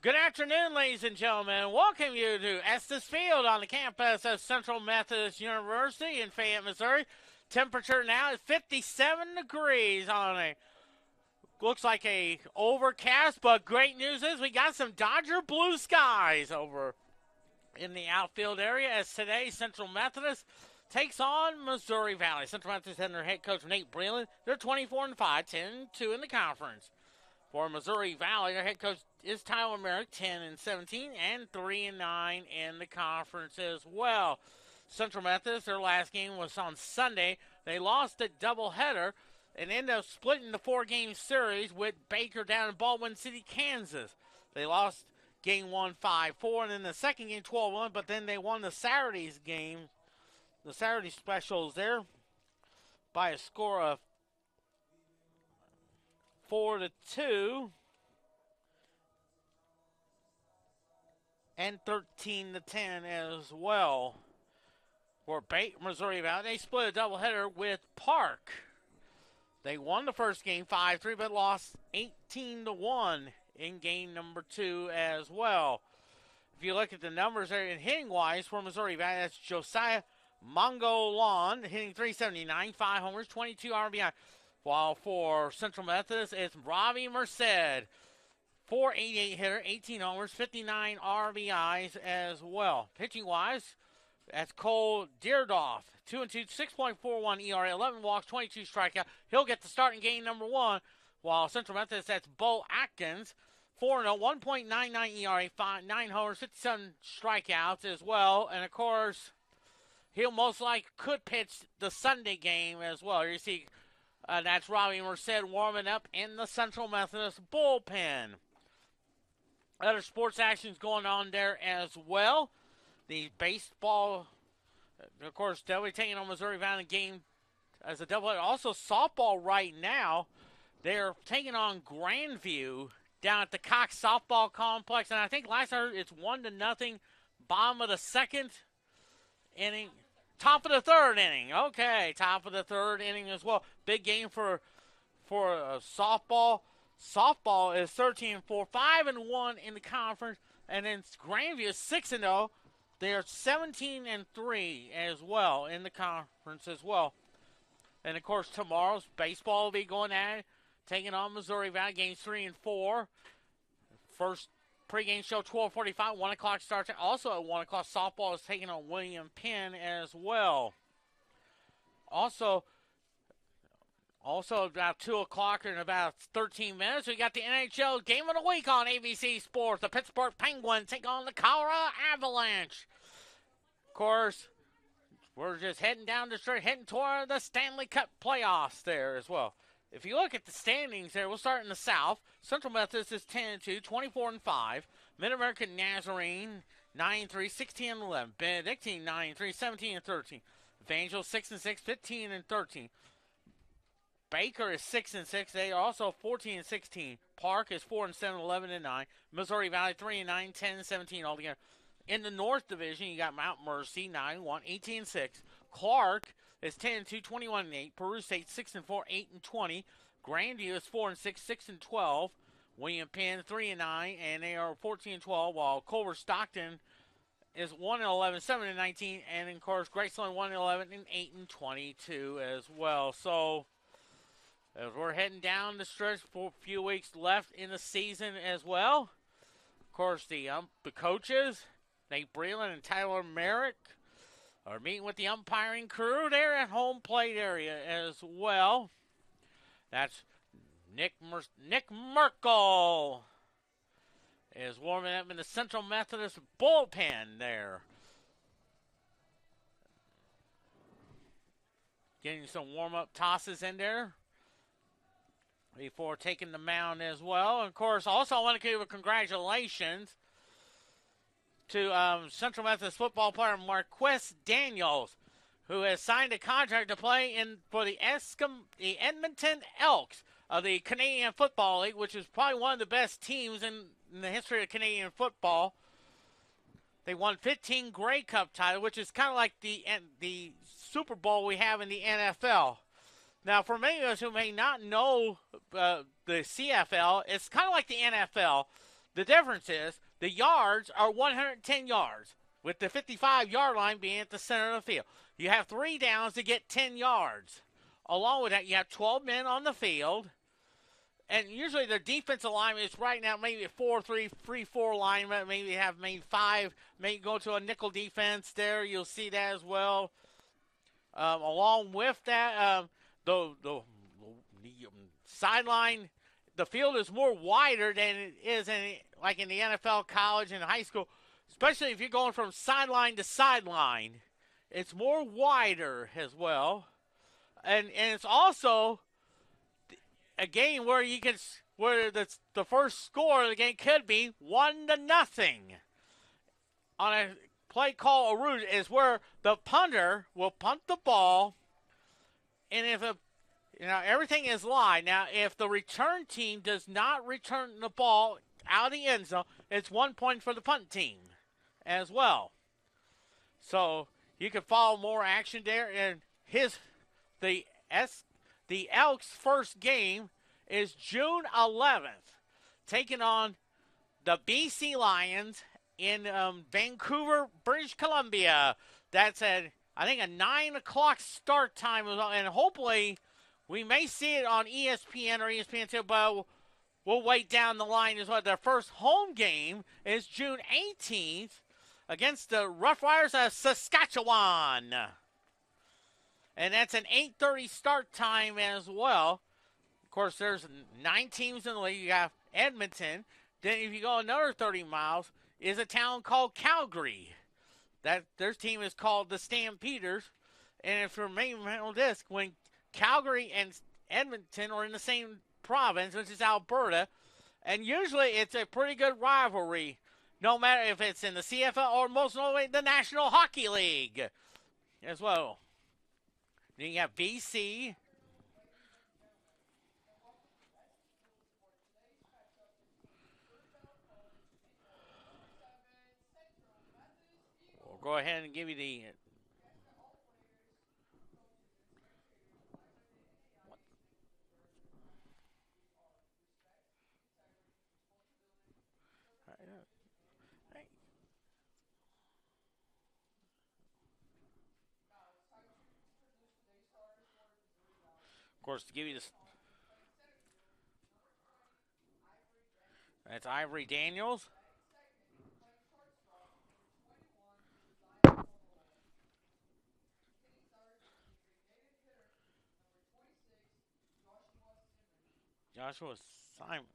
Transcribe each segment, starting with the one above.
Good afternoon, ladies and gentlemen. Welcome you to Estes Field on the campus of Central Methodist University in Fayette, Missouri. Temperature now is 57 degrees on a looks like a overcast, but great news is we got some Dodger blue skies over in the outfield area as today Central Methodist takes on Missouri Valley. Central Methodist and their head coach Nate Breland. They're 24-5, 10-2 in the conference. For Missouri Valley, their head coach is Tyler Merrick, 10-17, and 3-9 in the conference as well. Central Methodist, their last game was on Sunday. They lost a doubleheader and ended up splitting the four-game series with Baker down in Baldwin City, Kansas. They lost game 1 5-4, and then the second game 12-1, but then they won the Saturday's game, the Saturday specials there, by a score of 4-2 and 13-10 as well. For Missouri Valley, they split a doubleheader with Park. They won the first game 5-3, but lost 18-1 in game number 2 as well. If you look at the numbers there in hitting wise for Missouri Valley, that's Josiah Mongolon hitting 379, 5 homers, 22 RBI. While for Central Methodist, it's Robbie Merced, 488 hitter, 18 homers, 59 RBIs as well. Pitching-wise, that's Cole Deerdoff, 2-2, 6.41 ERA, 11 walks, 22 strikeout. He'll get the start in game number 1. While Central Methodist, that's Bo Atkins, 4-0, 1.99 ERA, 9 homers, 57 strikeouts as well. And, of course, he'll most likely could pitch the Sunday game as well. You see, that's Robbie Merced warming up in the Central Methodist bullpen. Other sports actions going on there as well. The baseball, of course, they'll be taking on Missouri Valley game as a doubleheader. Also, softball right now, they're taking on Grandview down at the Cox Softball Complex. And I think last I heard it's 1-0, bottom of the second inning. Top of the third inning. Okay, top of the third inning as well. Big game for softball. Softball is 13-4, 5-1 in the conference, and then Grandview is 6-0. They are 17-3 as well in the conference as well. And of course, tomorrow's baseball will be going at it, taking on Missouri Valley games 3 and 4. First pregame show 12:45, 1 o'clock starts. Also at 1 o'clock, softball is taking on William Penn as well. Also about 2 o'clock in about 13 minutes, we got the NHL Game of the Week on ABC Sports. The Pittsburgh Penguins take on the Colorado Avalanche. Of course, we're just heading down the street, heading toward the Stanley Cup playoffs there as well. If you look at the standings there, we'll start in the South. Central Methodist is 10-2, 24-5. Mid-American Nazarene 9-3, 16-11. Benedictine 9-3, 17-13. Evangel 6-6, 15-13. Baker is 6-6. They are also 14-16. Park is 4-7, 11-9. Missouri Valley 3-9, 10-17 altogether. In the North Division, you got Mount Mercy 9-1, 18-6. Clark is 10-2, 21-8. Peru State 6-4, 8-20. Grandview is 4-6, 6-12. William Penn 3-9, and they are 14-12. While Culver Stockton is 1-11, 7-19, and of course Graceland 1-11 and 8-22 as well. So as we're heading down the stretch for a few weeks left in the season as well. Of course, the coaches, Nate Breland and Tyler Merrick, are meeting with the umpiring crew there at home plate area as well. That's Nick Merkel is warming up in the Central Methodist bullpen there. Getting some warm-up tosses in there before taking the mound as well. And of course, also I want to give a congratulations to Central Methodist football player Marquess Daniels, who has signed a contract to play for the Edmonton Elks of the Canadian Football League, which is probably one of the best teams in the history of Canadian football. They won 15 Grey Cup titles, which is kind of like the Super Bowl we have in the NFL. Now, for many of us who may not know the CFL, it's kind of like the NFL. The difference is the yards are 110 yards, with the 55-yard line being at the center of the field. You have 3 downs to get 10 yards. Along with that, you have 12 men on the field. And usually their defensive alignment is right now maybe a 4-3-3-4 alignment. Maybe have maybe 5, maybe go to a nickel defense there. You'll see that as well. Along with that, the sideline, the field is more wider than it is like in the NFL, college, and high school. Especially if you're going from sideline to sideline. It's more wider as well. And it's also a game where the first score of the game could be 1-0 on a play call a route is where the punter will punt the ball, and if everything is live. Now, if the return team does not return the ball out of the end zone, it's 1 point for the punt team as well. So you can follow more action there. And the Elks' first game is June 11th, taking on the BC Lions in Vancouver, British Columbia. That's I think a 9 o'clock start time, and hopefully we may see it on ESPN or ESPN2, but we'll wait down the line as well. Their first home game is June 18th against the Rough Riders of Saskatchewan. And that's an 8:30 start time as well. Of course, there's 9 teams in the league. You have Edmonton. Then if you go another 30 miles, is a town called Calgary. Their team is called the Stampeders. And if you're on this, when Calgary and Edmonton are in the same province, which is Alberta, and usually it's a pretty good rivalry, no matter if it's in the CFL or most notably the National Hockey League as well. Then you have BC. We'll go ahead and give you the. Of course, to give you this. That's Ivory Daniels. Joshua Simon.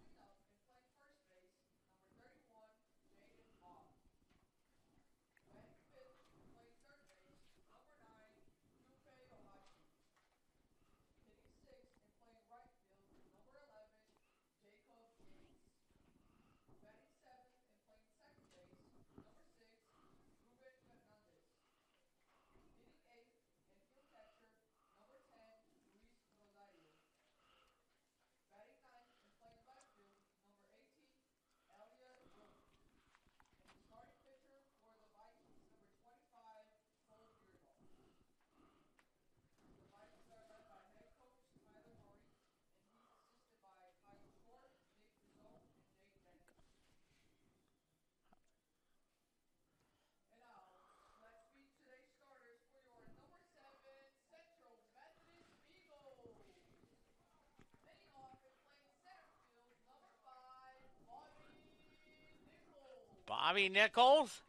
Bobby Nichols.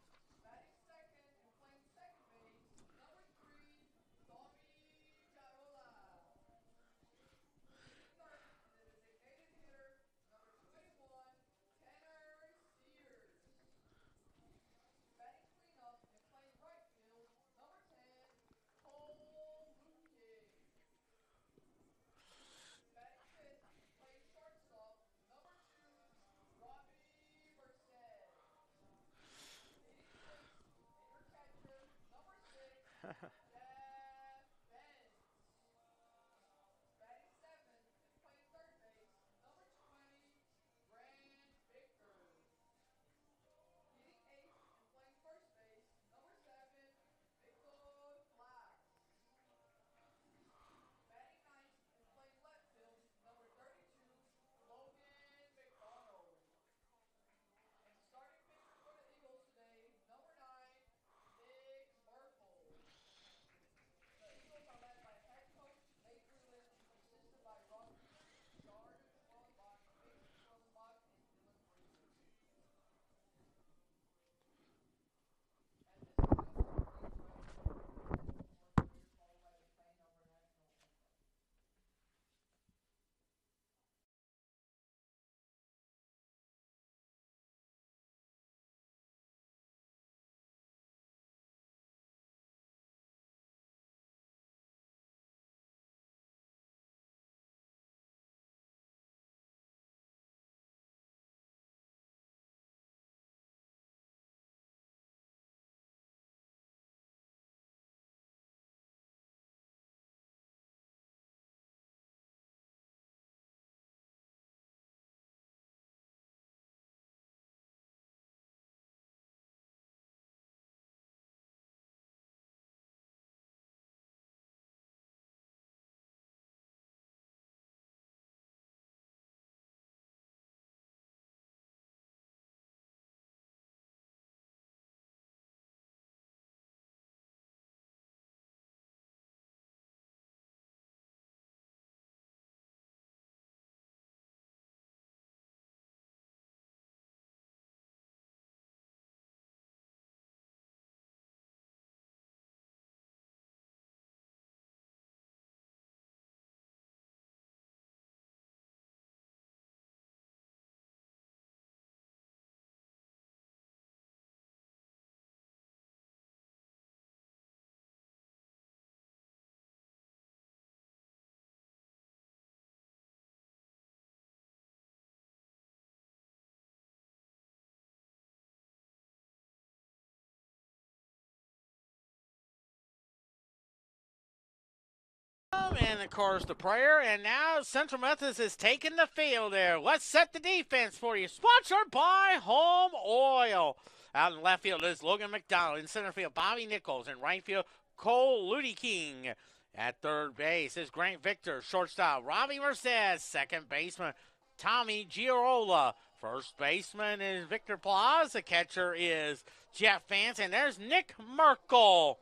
and of course the prayer, and now Central Methodist is taking the field there. Let's set the defense for you. Sponsored by Home Oil. Out in left field is Logan McDonald. In center field, Bobby Nichols. In right field, Cole Ludy King. At third base is Grant Victor. Shortstop, Robbie Merced. Second baseman, Tommy Giarola. First baseman is Victor Plaza. The catcher is Jeff Vance. And there's Nick Merkel.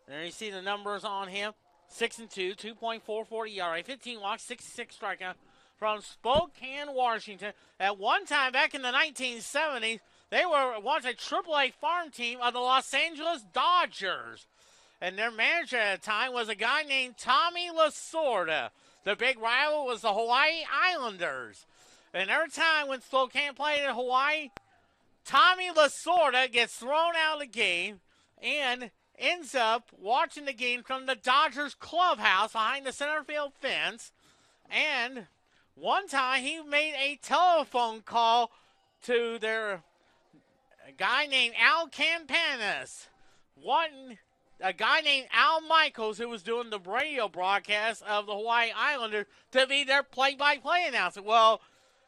There you see the numbers on him. 6-2, 2.44 ERA, 15 walks, 66 strikeouts from Spokane, Washington. At one time back in the 1970s, they were once a AAA farm team of the Los Angeles Dodgers. And their manager at the time was a guy named Tommy Lasorda. The big rival was the Hawaii Islanders. And every time when Spokane played in Hawaii, Tommy Lasorda gets thrown out of the game and ends up watching the game from the Dodgers clubhouse behind the center field fence. And one time he made a telephone call to a guy named Al Campanis. A guy named Al Michaels, who was doing the radio broadcast of the Hawaii Islanders, to be their play-by-play announcer. Well,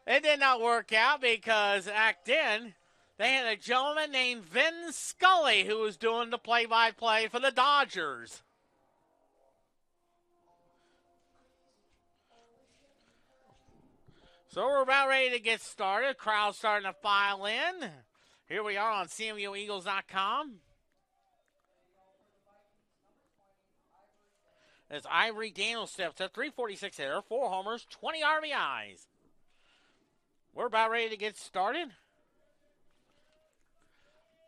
it did not work out because back then they had a gentleman named Vin Scully who was doing the play-by-play for the Dodgers. So we're about ready to get started. Crowd's starting to file in. Here we are on CMUEagles.com. As Ivory Daniels steps up, 346 hitter, 4 homers, 20 RBIs. We're about ready to get started.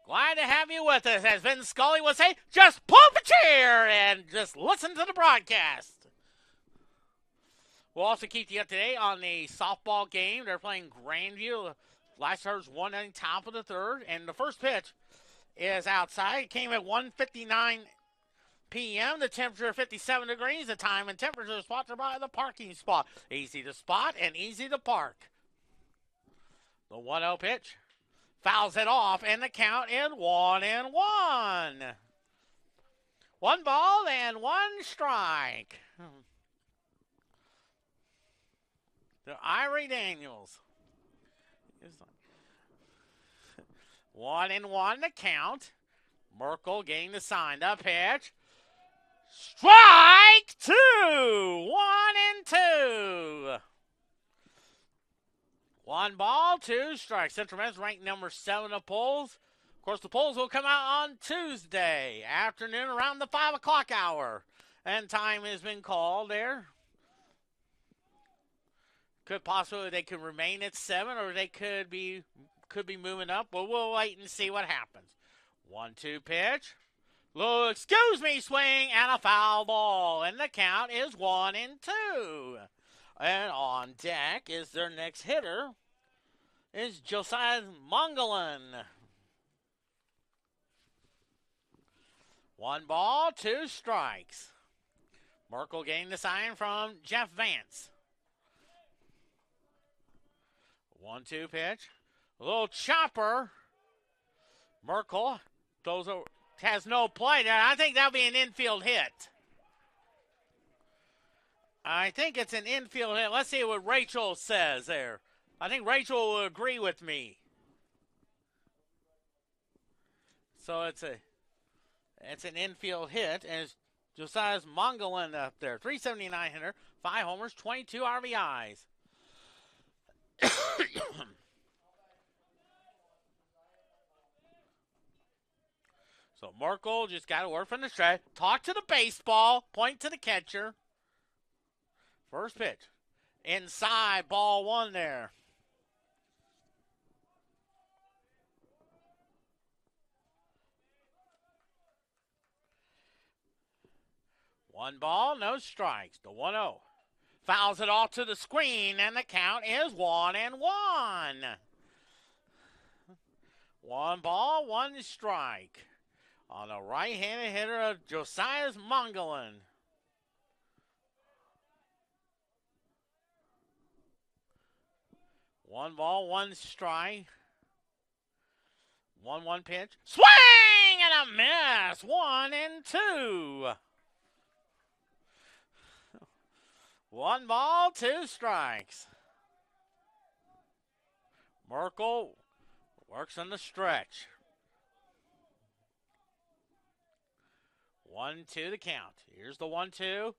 Glad to have you with us, as Vin Scully would say, just pull up a chair and just listen to the broadcast. We'll also keep you up to date on the softball game. They're playing Grandview. Last starter's 1-0 top of the third, and the first pitch is outside. It came at 1:59 p.m. The temperature 57 degrees. The time and temperature is sponsored by the parking spot. Easy to spot and easy to park. The 1-0 pitch. Fouls it off, and the count is 1-1. 1 ball and 1 strike. To Ivory Daniels. 1-1 the count. Merkel getting the sign. The pitch. Strike 2. 1-2. 1 ball, 2 strikes. Central Methodist ranked number 7 of polls. Of course, the polls will come out on Tuesday afternoon around the 5 o'clock hour. And time has been called there. Could possibly they could remain at 7, or they could be moving up. But we'll wait and see what happens. 1-2 pitch. Little excuse me swing and a foul ball. And the count is 1-2. And on deck is their next hitter, is Josiah Mungalin. 1 ball, 2 strikes. Merkel getting the sign from Jeff Vance. 1-2 pitch. A little chopper. Merkel has no play there. I think that'll be an infield hit. I think it's an infield hit. Let's see what Rachel says there. I think Rachel will agree with me. So it's an infield hit, and it's Josiah Mungalin up there. 379 hitter, 5 homers, 22 RBIs. So Merkel just got to work from the stretch. Talk to the baseball. Point to the catcher. First pitch. Inside, ball 1 there. One ball, no strikes. The 1-0. Fouls it off to the screen, and the count is 1-1. 1 ball, 1 strike. On the right-handed hitter of Josiah Mungalin. 1 ball, 1 strike. 1-1 pitch. Swing and a miss. 1-2. One ball, two strikes. Merkel works on the stretch. 1-2 the count. Here's the 1-2.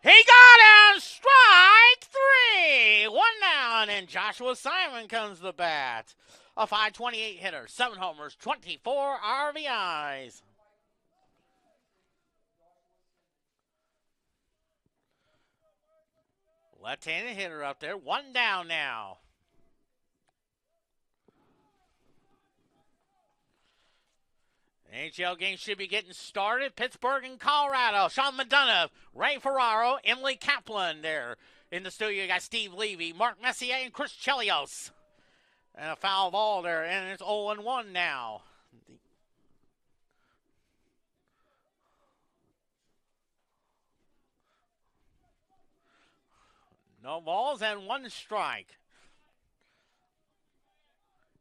He got him! Strike three! One down, and Joshua Simon comes to the bat. A .528 hitter, 7 homers, 24 RBIs. Left-handed hitter up there. One down now. NHL game should be getting started. Pittsburgh and Colorado. Sean McDonough, Ray Ferraro, Emily Kaplan there. In the studio, you got Steve Levy, Mark Messier, and Chris Chelios. And a foul ball there, and it's 0-1 now. No balls and one strike.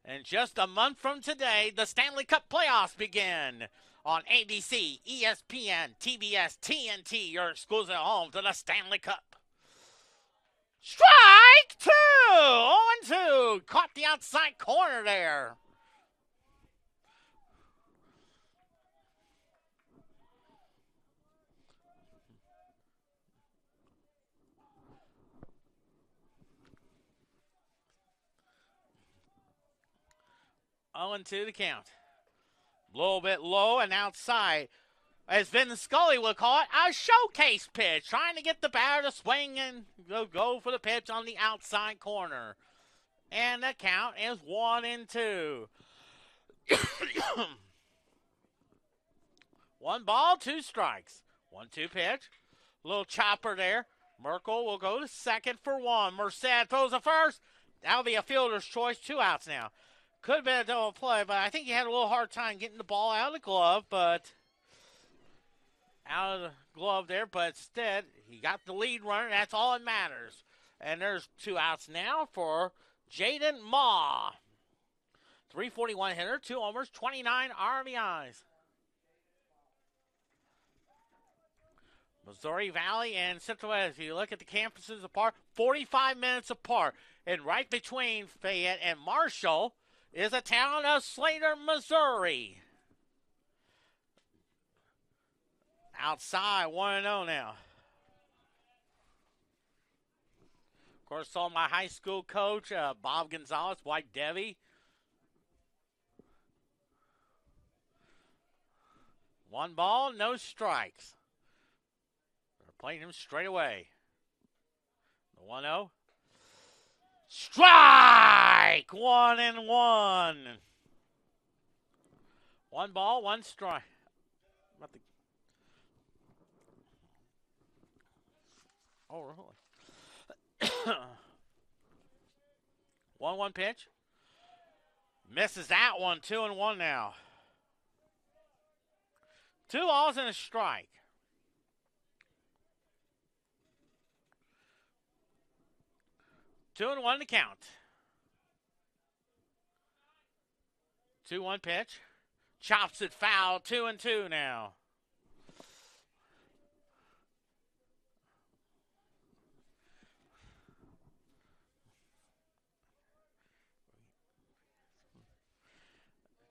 And just a month from today, the Stanley Cup playoffs begin on ABC, ESPN, TBS, TNT, your exclusive home to the Stanley Cup. Strike two! 0-2. Caught the outside corner there. On to the count. A little bit low and outside. As Vin Scully would call it, a showcase pitch. Trying to get the batter to swing and go for the pitch on the outside corner. And the count is 1-2. One ball, two strikes. 1-2 pitch. Little chopper there. Merkel will go to second for one. Merced throws a first. That'll be a fielder's choice. 2 outs now. Could have been a double play, but I think he had a little hard time getting the ball out of the glove, but out of the glove there. But instead, he got the lead runner. That's all that matters. And there's 2 outs now for Jaden Ma. 341 hitter, 2 homers, 29 RBIs. Missouri Valley and Central West, if you look at the campuses apart, 45 minutes apart. And right between Fayette and Marshall is the town of Slater, Missouri. Outside, 1-0 now. Of course, saw my high school coach, Bob Gonzalez, White Debbie. One ball, no strikes. They're playing him straight away. The 1-0. Strike! 1-1. One ball, one strike. Oh, really? 1-1 pitch. Misses that one. 2-1 now. 2 balls and a strike. Two and one to count. 2-1 pitch. Chops it foul. 2-2 now.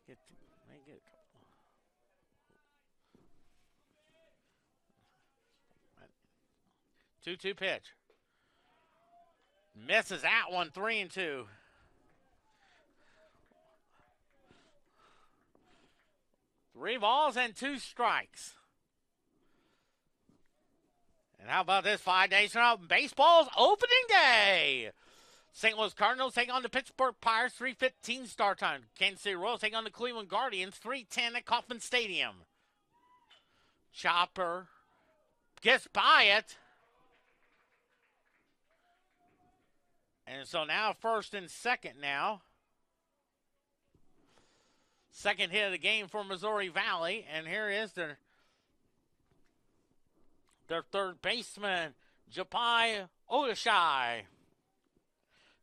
Get 2-2 pitch. Misses that one. 3-2. Three balls and 2 strikes. And how about this? 5 days from now, baseball's opening day. St. Louis Cardinals take on the Pittsburgh Pirates, 3:15 start time. Kansas City Royals take on the Cleveland Guardians, 3:10 at Kauffman Stadium. Chopper gets by it. And so now first and second now. Second hit of the game for Missouri Valley. And here is their third baseman, Japai Odashai.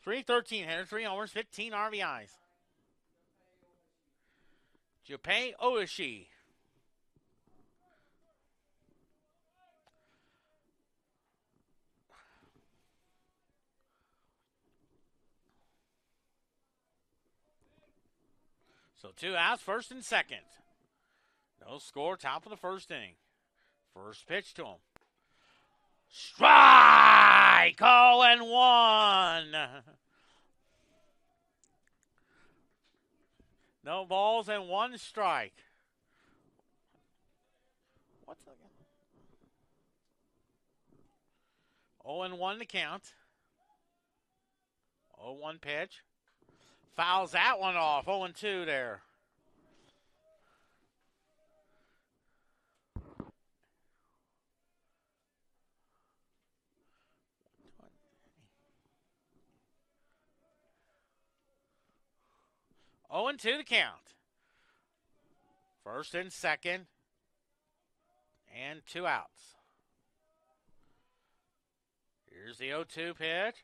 313 hitter, 3 homers, 15 RBIs. Japai Odashi. So 2 outs, first and second. No score, top of the first inning. First pitch to him. Strike! 0-1. No balls and 1 strike. What's that? 0-1 to count. 0-1 pitch. Fouls that one off. 0-2 there. Oh, and 2 the count. First and second. And 2 outs. Here's the 0-2 pitch.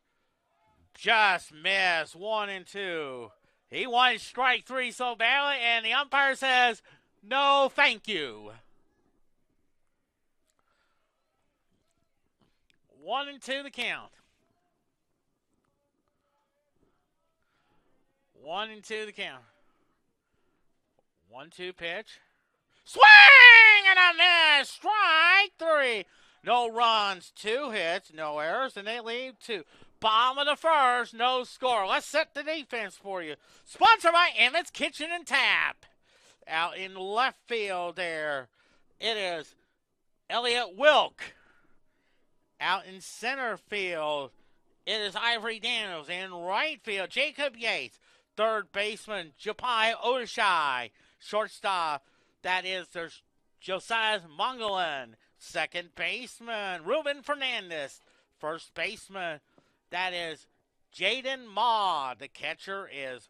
Just missed. 1-2. He wanted strike 3 so badly, and the umpire says, no, thank you. 1-2 the count. 1-2 the count. 1-2 pitch. Swing and a miss. Strike 3. No runs, 2 hits, no errors, and they leave 2. Bottom of the first, no score. Let's set the defense for you. Sponsored by Emmett's Kitchen and Tap. Out in left field there, it is Elliott Wilk. Out in center field, it is Ivory Daniels. In right field, Jacob Yates. Third baseman, Japai Odeshai. Shortstop, that is there's Josiah Mongolan. Second baseman, Ruben Fernandez. First baseman, that is Jaden Ma. The catcher is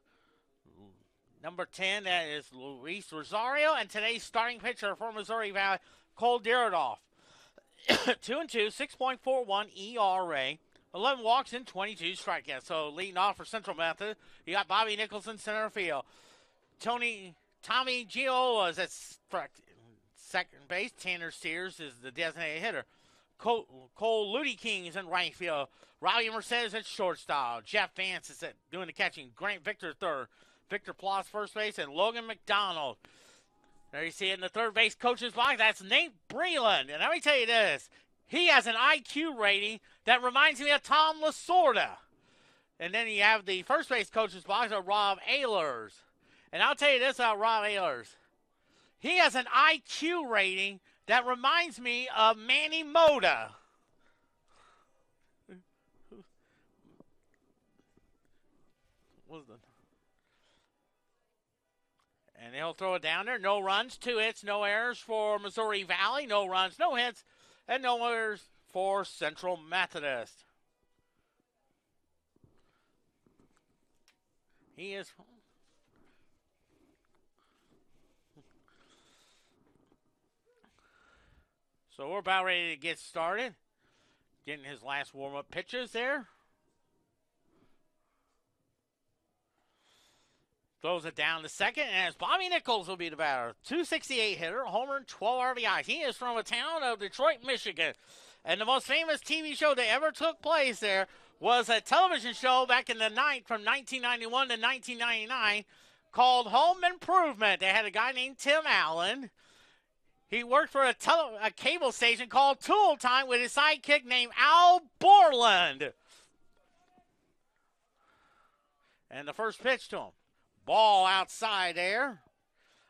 number 10, that is Luis Rosario. And today's starting pitcher for Missouri Valley, Cole Diridoff. 2-2, 6.41 ERA. 11 walks and 22 strikeouts. So leading off for Central Methodist, you got Bobby Nicholson center field. Tommy Giola is at second base. Tanner Sears is the designated hitter. Cole Ludy King is in right field. Robbie Mercedes at shortstop. Jeff Vance is doing the catching. Grant Victor third. Victor Ploss first base, and Logan McDonald. There you see it in the third base coach's box. That's Nate Breland. And let me tell you this. He has an IQ rating that reminds me of Tom Lasorda. And then you have the first base coach's box of Rob Ehlers. And I'll tell you this about Rob Ehlers. He has an IQ rating that reminds me of Manny Mota. And he'll throw it down there. No runs, 2 hits, no errors for Missouri Valley. No runs, no hits, and no errors for Central Methodist. He is... So we're about ready to get started. Getting his last warm-up pitches there. Throws it down to second, and as Bobby Nichols will be the batter. 268 hitter, homer, 12 RBIs. He is from a town of Detroit, Michigan. And the most famous TV show that ever took place there was a television show back in the night from 1991 to 1999 called Home Improvement. They had a guy named Tim Allen. He worked for a cable station called Tool Time with his sidekick named Al Borland. And the first pitch to him. Ball outside there.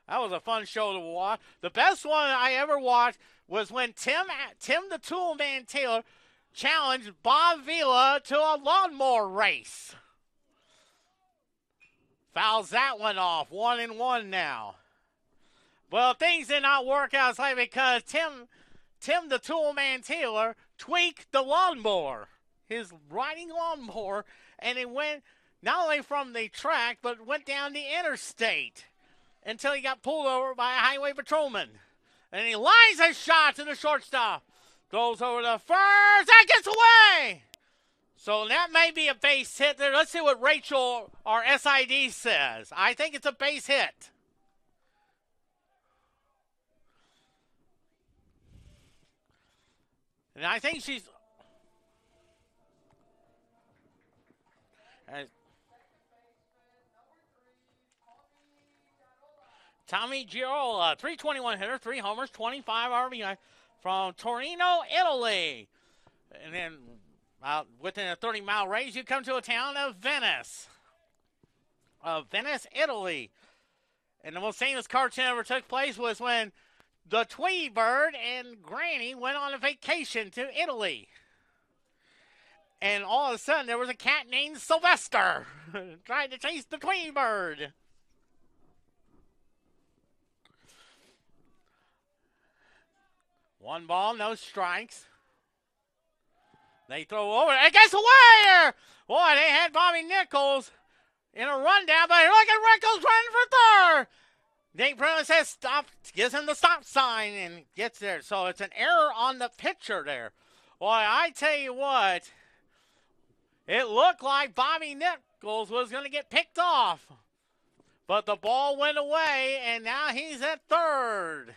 That was a fun show to watch. The best one I ever watched was when Tim the Tool Man Taylor challenged Bob Vila to a lawnmower race. Fouls that one off. 1-1 now. Well, things did not work out because Tim the Tool Man Taylor tweaked the lawnmower, his riding lawnmower, and it went not only from the track, but went down the interstate until he got pulled over by a highway patrolman. And he lines a shot to the shortstop. Goes over the first. That gets away. So that may be a base hit there. Let's see what Rachel, our SID, says. I think it's a base hit. And I think she's... Tommy Girola, 321 hitter, 3 homers, 25 RBI from Torino, Italy. And then within a 30-mile radius, you come to a town of Venice. Venice, Italy. And the most famous cartoon ever took place was when the Tweety Bird and Granny went on a vacation to Italy. And all of a sudden, there was a cat named Sylvester trying to chase the Tweety Bird. One ball, no strikes. They throw over. It gets away! Boy, they had Bobby Nichols in a rundown, but look at Nichols running for third. Nate Brown says stop, gives him the stop sign and gets there. So it's an error on the pitcher there. Boy, I tell you what, it looked like Bobby Nichols was going to get picked off. But the ball went away, and now he's at third.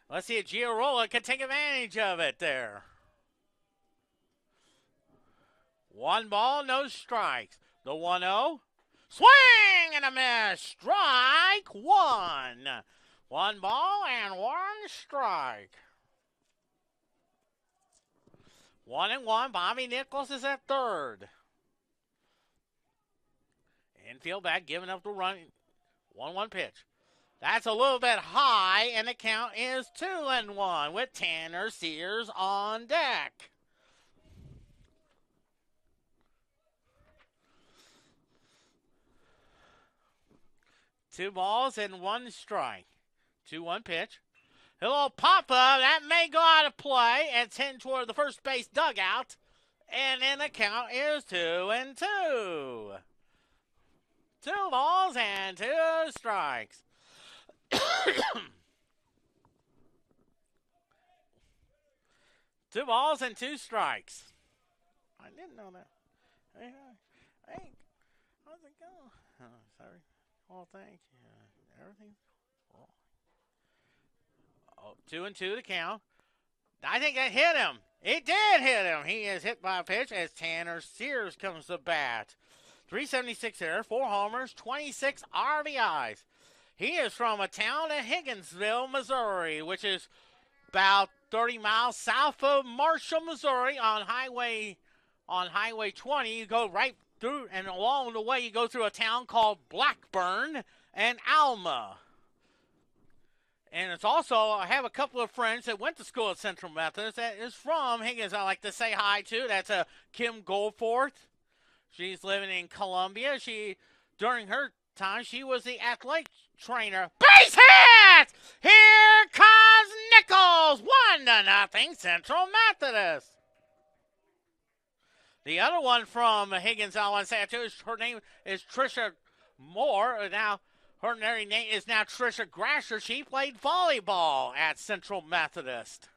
Let's see if Giarola can take advantage of it there. One ball, no strikes. The 1-0. Swing and a miss. Strike one. One ball and one strike. 1-1. Bobby Nichols is at third. Infield back, giving up the run. 1-1 pitch. That's a little bit high, and the count is 2-1 with Tanner Sears on deck. Two balls and one strike. 2-1 pitch. A little pop-up. That may go out of play. It's heading toward the first base dugout. And then the count is 2-2. 2 balls and 2 strikes. 2 balls and 2 strikes. I didn't know that. Hey, how's it going? Oh, sorry. Well, thank you. Everything's cool. Oh, 2-2 to count. I think that hit him. It did hit him. He is hit by a pitch as Tanner Sears comes to bat. 376 hitter, 4 homers, 26 RBIs. He is from a town in Higginsville, Missouri, which is about 30 miles south of Marshall, Missouri on Highway 20. You go right through, and along the way you go through a town called Blackburn and Alma. And it's also, I have a couple of friends that went to school at Central Methodist that is from Higgins. I like to say hi to. That's Kim Goldforth. She's living in Columbia. During her time, she was the athletic trainer. Base hit! Here comes Nichols! 1-0 Central Methodist. The other one from Higgins, I want to say too, her name is Trisha Moore. Now, her name is now Trisha Grasher. She played volleyball at Central Methodist.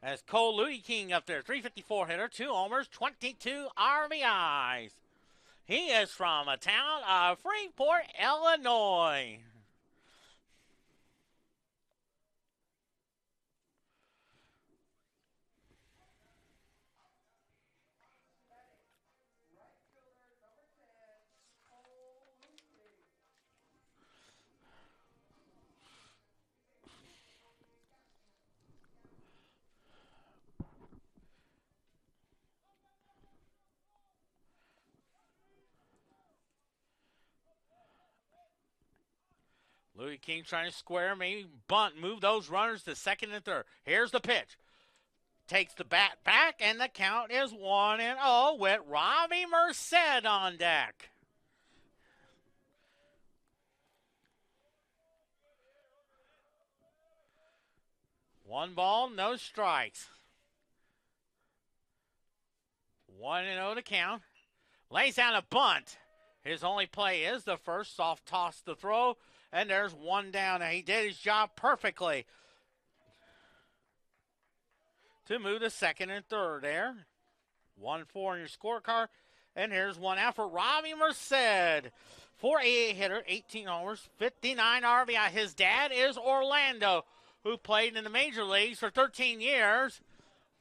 As Cole Louis King up there, 354 hitter, 2 homers, 22 RBIs. He is from a town of Freeport, Illinois. Louis King trying to square, maybe bunt, move those runners to second and third. Here's the pitch. Takes the bat back, and the count is 1-0 with Robbie Merced on deck. One ball, no strikes. 1-0 to count. Lays down a bunt. His only play is the first soft toss to throw. And there's one down. He did his job perfectly to move to second and third there. 1-4 in your scorecard. And here's one out for Robbie Merced. 488 hitter, 18 homers, 59 RBI. His dad is Orlando, who played in the major leagues for 13 years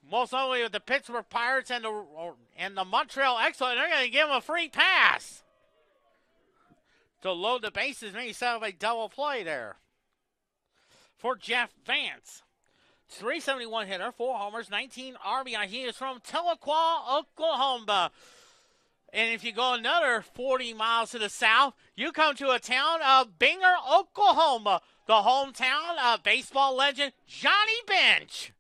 most notably with the Pittsburgh Pirates and the Montreal Expos. They're going to give him a free pass to load the bases. Maybe set up a double play there for Jeff Vance. 371 hitter, 4 homers, 19 RBI. He is from Tahlequah, Oklahoma. And if you go another 40 miles to the south, you come to a town of Binger, Oklahoma, the hometown of baseball legend Johnny Bench,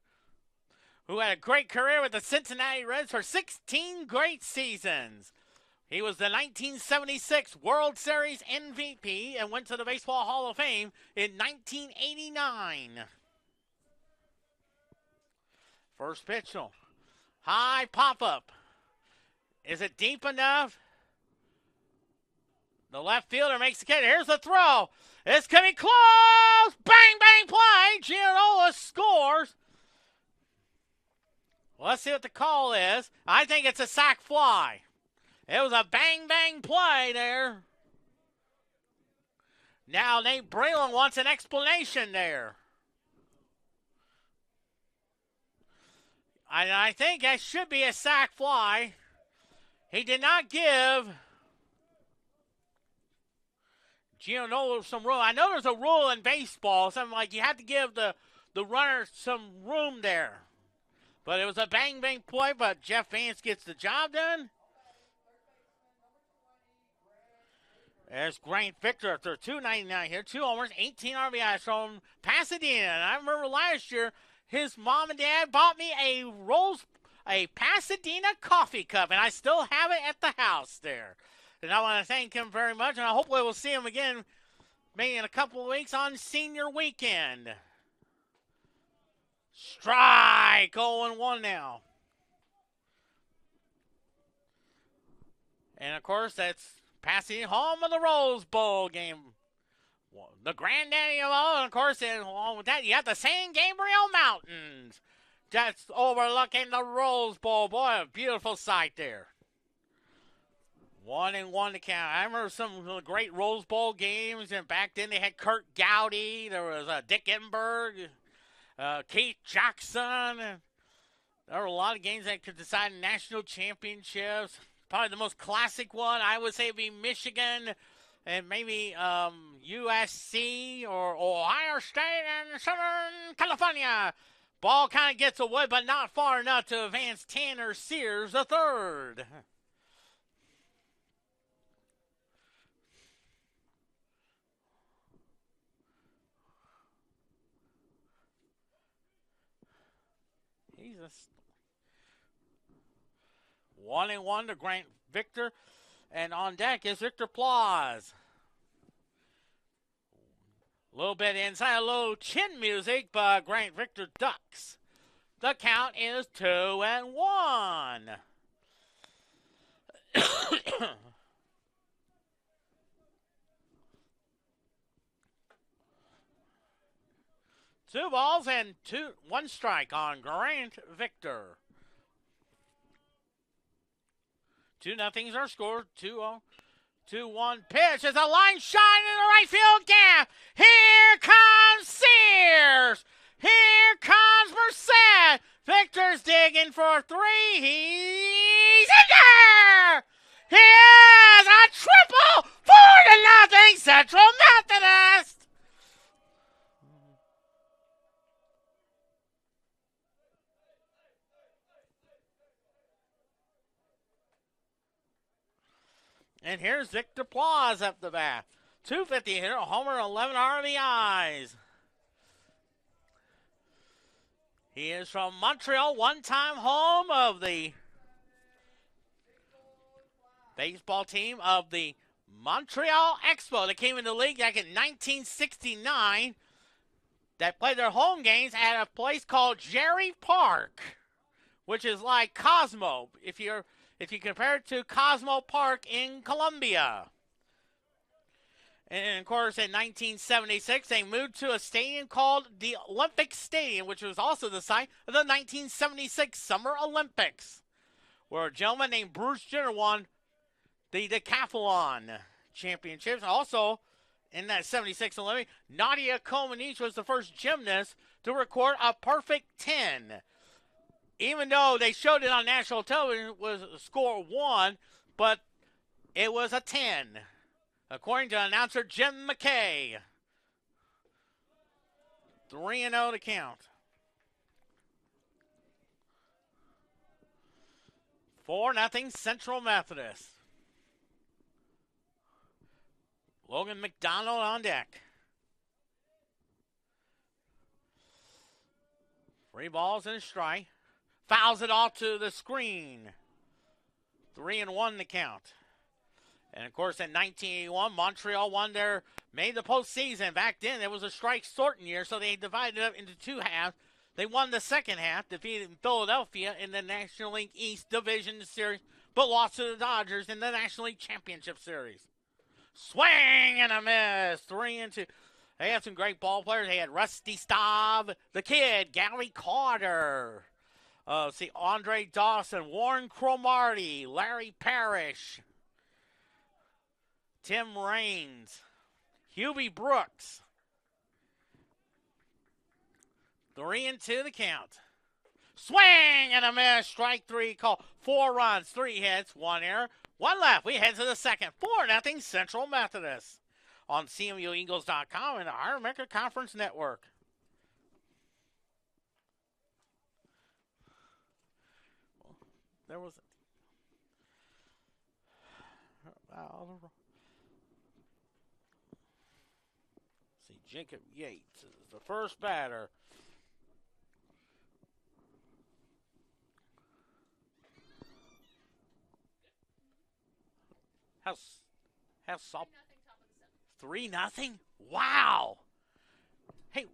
who had a great career with the Cincinnati Reds for 16 great seasons. He was the 1976 World Series MVP and went to the Baseball Hall of Fame in 1989. First pitch, high pop-up. Is it deep enough? The left fielder makes the catch. Here's the throw. It's going to be close. Bang, bang, play. Gianola scores. Let's see what the call is. I think it's a sac fly. It was a bang, bang play there. Now Nate Breland wants an explanation there. I think that should be a sac fly. He did not give Gianola some room. I know there's a rule in baseball, something like you have to give the runner some room there. But it was a bang-bang play, but Jeff Vance gets the job done. There's Grant Victor after 299 here, 2 homers, 18 RBIs from Pasadena. And I remember last year, his mom and dad bought me a Pasadena coffee cup, and I still have it at the house there. And I want to thank him very much, and I hopefully we'll see him again maybe in a couple of weeks on senior weekend. Strike, 0-1 now. And, of course, that's Pasadena, home of the Rose Bowl game. The granddaddy of all, and, of course, along with that, you have the San Gabriel Mountains. That's overlooking the Rose Bowl. Boy, a beautiful sight there. 1-1 to count. I remember some of the great Rose Bowl games, and back then they had Kurt Gowdy. There was Dick Enberg, Keith Jackson. There were a lot of games that could decide national championships. Probably the most classic one, I would say, would be Michigan and maybe USC or Ohio State and Southern California. Ball kind of gets away, but not far enough to advance Tanner Sears III. He's a 1-1 to Grant Victor. And on deck is Victor Plaus. A little bit inside, a little chin music, but Grant Victor ducks. The count is 2-1. Two balls and one strike on Grant Victor. 2-0 our score. 2-0. 2-1 pitch is a line shot in the right field gap. Here comes Sears. Here comes Merced. Victor's digging for 3. He's in there. He is a triple, 4-0 Central Methodist. And here's Victor Plaus up the bat. 250 hitter, a homer, 11 RBIs. He is from Montreal, one-time home of the baseball team of the Montreal Expos. They came into the league back in 1969. That played their home games at a place called Jerry Park, which is like Cosmo, if you compare it to Cosmo Park in Columbia. And, of course, in 1976, they moved to a stadium called the Olympic Stadium, which was also the site of the 1976 Summer Olympics, where a gentleman named Bruce Jenner won the decathlon championships. Also, in that 76 Olympics, Nadia Comaneci was the first gymnast to record a perfect 10. even though they showed it on national television, was a score 1, but it was a 10, according to announcer Jim McKay. 3-0 to count. 4-0 Central Methodist. Logan McDonald on deck. 3 balls and a strike. Fouls it off to the screen. 3-1 to count. And of course, in 1981, Montreal made the postseason. Back then, it was a strike sorting year, so they divided it up into 2 halves. They won the second half, defeating Philadelphia in the National League East Division Series, but lost to the Dodgers in the National League Championship Series. Swing and a miss. 3-2. They had some great ball players. They had Rusty Staub, the kid, Gary Carter. Andre Dawson, Warren Cromartie, Larry Parrish, Tim Raines, Hubie Brooks. 3-2 the count. Swing and a miss. Strike 3 call. 4 runs, 3 hits, 1 error, 1 left. We head to the second. 4-0 Central Methodist on CMUEagles.com and the Higher America Conference Network. There was Jacob Yates is the first batter. How's soft? 3-0. Wow. Hey.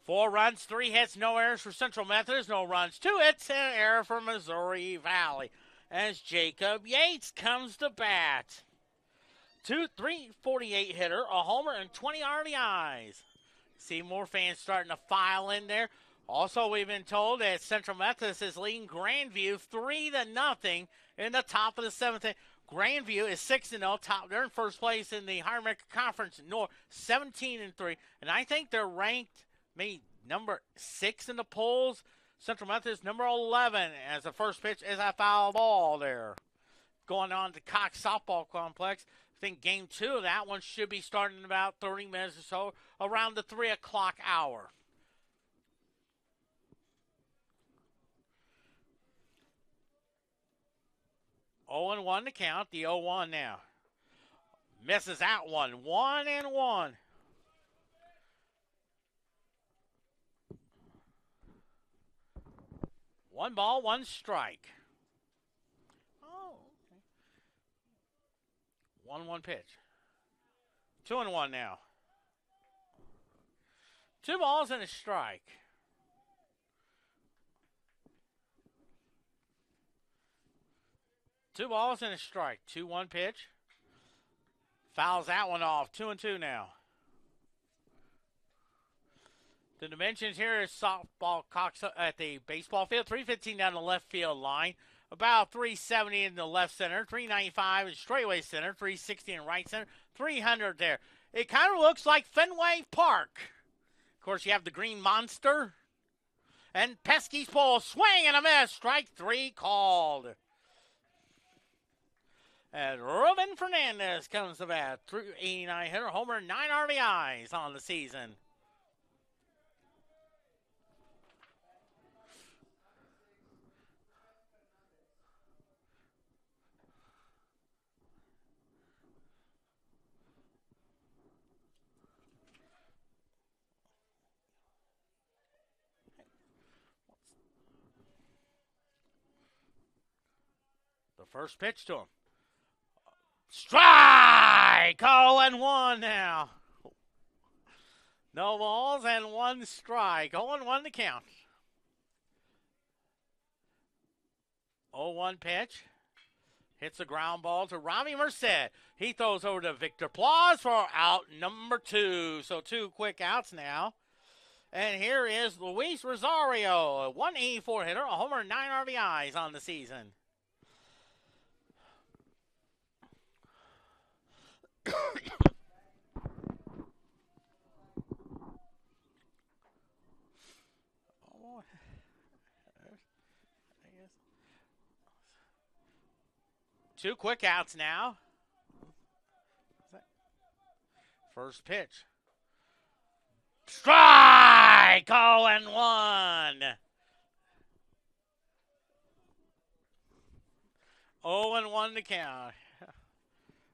Four runs, 3 hits, no errors for Central Methodist. No runs, 2 hits, and an error for Missouri Valley. As Jacob Yates comes to bat. 348 hitter, a homer, and 20 RBIs. See more fans starting to file in there. Also, we've been told that Central Methodist is leading Grandview 3-0 in the top of the 7th inning. Grandview is 6-0, top. They're in first place in the Higher America Conference North, 17-3, and I think they're ranked maybe number 6 in the polls. Central Methodist number 11 as the first pitch is a foul ball there. Going on to Cox Softball Complex. I think game 2 of that one should be starting in about 30 minutes or so, around the 3 o'clock hour. Oh and 1 to count. The 0-1 now. Misses out one. 1-1. 1 ball, 1 strike. Oh, okay. 1-1 pitch. 2-1 now. 2 balls and a strike. Two balls and a strike. 2-1 pitch. Fouls that one off. 2-2 now. The dimensions here is softball Cox at the baseball field. 315 down the left field line. About 370 in the left center. 395 in straightaway center. 360 in right center. 300 there. It kind of looks like Fenway Park. Of course, you have the Green Monster. And Pesky's pole. Swing and a miss. Strike 3 called. And Ruben Fernandez comes to bat. 389 hitter, homer, 9 RBIs on the season. The first pitch to him. Strike! 0-1 now. No balls and 1 strike. 0-1 to count. 0-1 pitch. Hits the ground ball to Robbie Merced. He throws over to Victor Plaus for out number 2. So 2 quick outs now. And here is Luis Rosario, a 184 hitter, a homer, 9 RBIs on the season. Two quick outs now. First pitch. Strike! 0-1. 0-1 to count.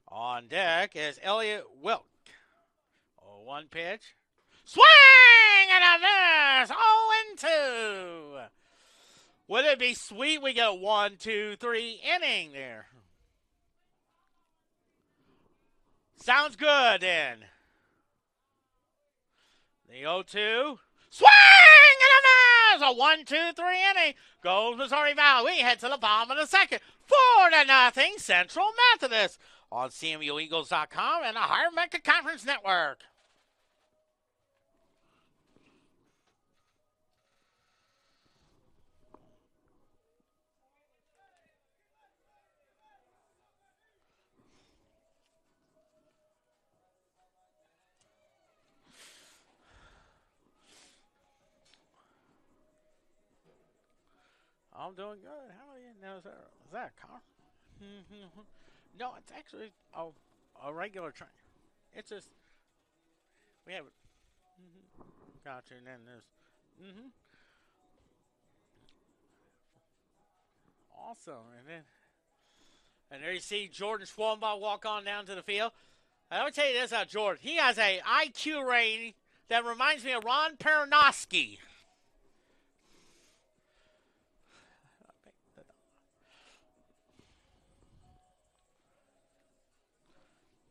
On deck is Elliott Wilk. 0-1 pitch. Swing and a miss! 0-2. Would it be sweet? We get 1, 2, 3 inning there. Sounds good then. The 0-2. Swing and a miss! A 1, 2, 3 inning. Goes Missouri Valley. We head to the bottom of the second. 4-0 Central Methodist on CMUEagles.com and the Higher Mecca Conference Network. I'm doing good. How are you? Now, is that a car? No, it's actually a regular train. It's just, we have it. Gotcha. And then there's, awesome. And there you see Jordan Schwallenbach walk on down to the field. I will tell you this about Jordan. He has a IQ rating that reminds me of Ron Peronoski.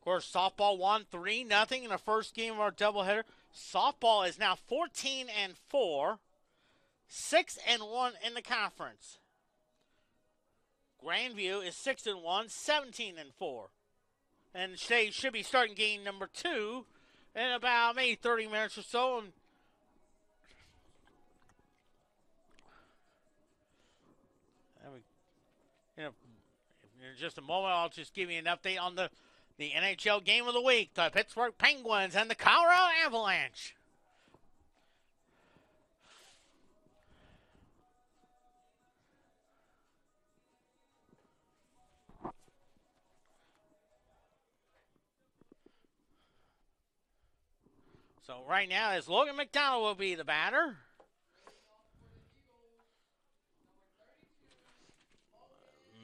Of course, softball won 3-0 in the first game of our doubleheader. Softball is now 14-4, 6-1 in the conference. Grandview is 6-1, 17-4. And they should be starting game number 2 in about maybe 30 minutes or so. In just a moment, I'll just give you an update on the NHL game of the week, the Pittsburgh Penguins and the Colorado Avalanche. So right now, is Logan McDonald will be the batter.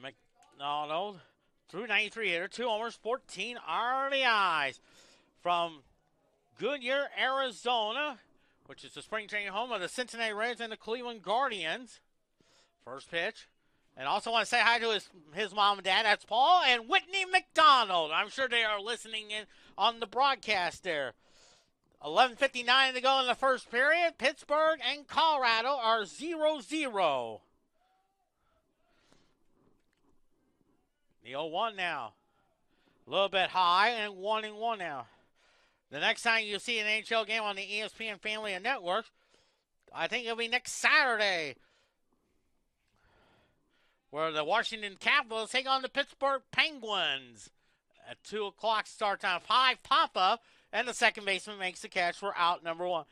McDonald, through 93 hitter, 2 homers, 14 RBIs from Goodyear, Arizona, which is the spring training home of the Cincinnati Reds and the Cleveland Guardians. First pitch. And also want to say hi to his mom and dad. That's Paul and Whitney McDonald. I'm sure they are listening in on the broadcast there. 11:59 to go in the first period. Pittsburgh and Colorado are 0-0. The 0-1 now. A little bit high and 1-1 now. The next time you see an NHL game on the ESPN family of networks, I think it'll be next Saturday, where the Washington Capitals take on the Pittsburgh Penguins at 2 o'clock start time. 5 pop-up, and the second baseman makes the catch for out number 1.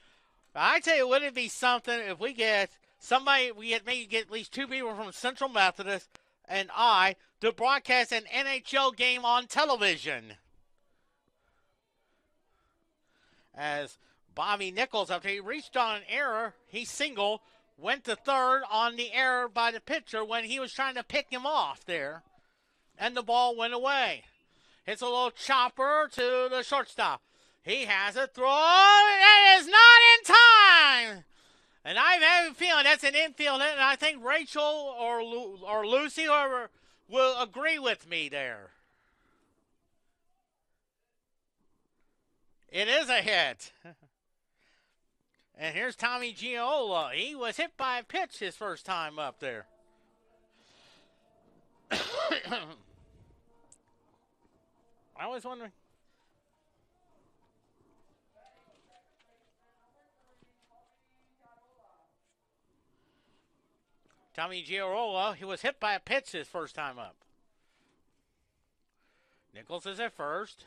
I tell you, wouldn't it be something if we get somebody, maybe get at least 2 people from Central Methodist and I to broadcast an NHL game on television. As Bobby Nichols, after he reached on an error, he singled, went to third on the error by the pitcher when he was trying to pick him off there. And the ball went away. Hits a little chopper to the shortstop. He has a throw. It is not in time. And I have a feeling that's an infield hit, and I think Rachel or Lucy or will agree with me there. It is a hit. And here's Tommy Giola. He was hit by a pitch his first time up there. I was wondering. Tommy Giarola, he was hit by a pitch his first time up. Nichols is at first.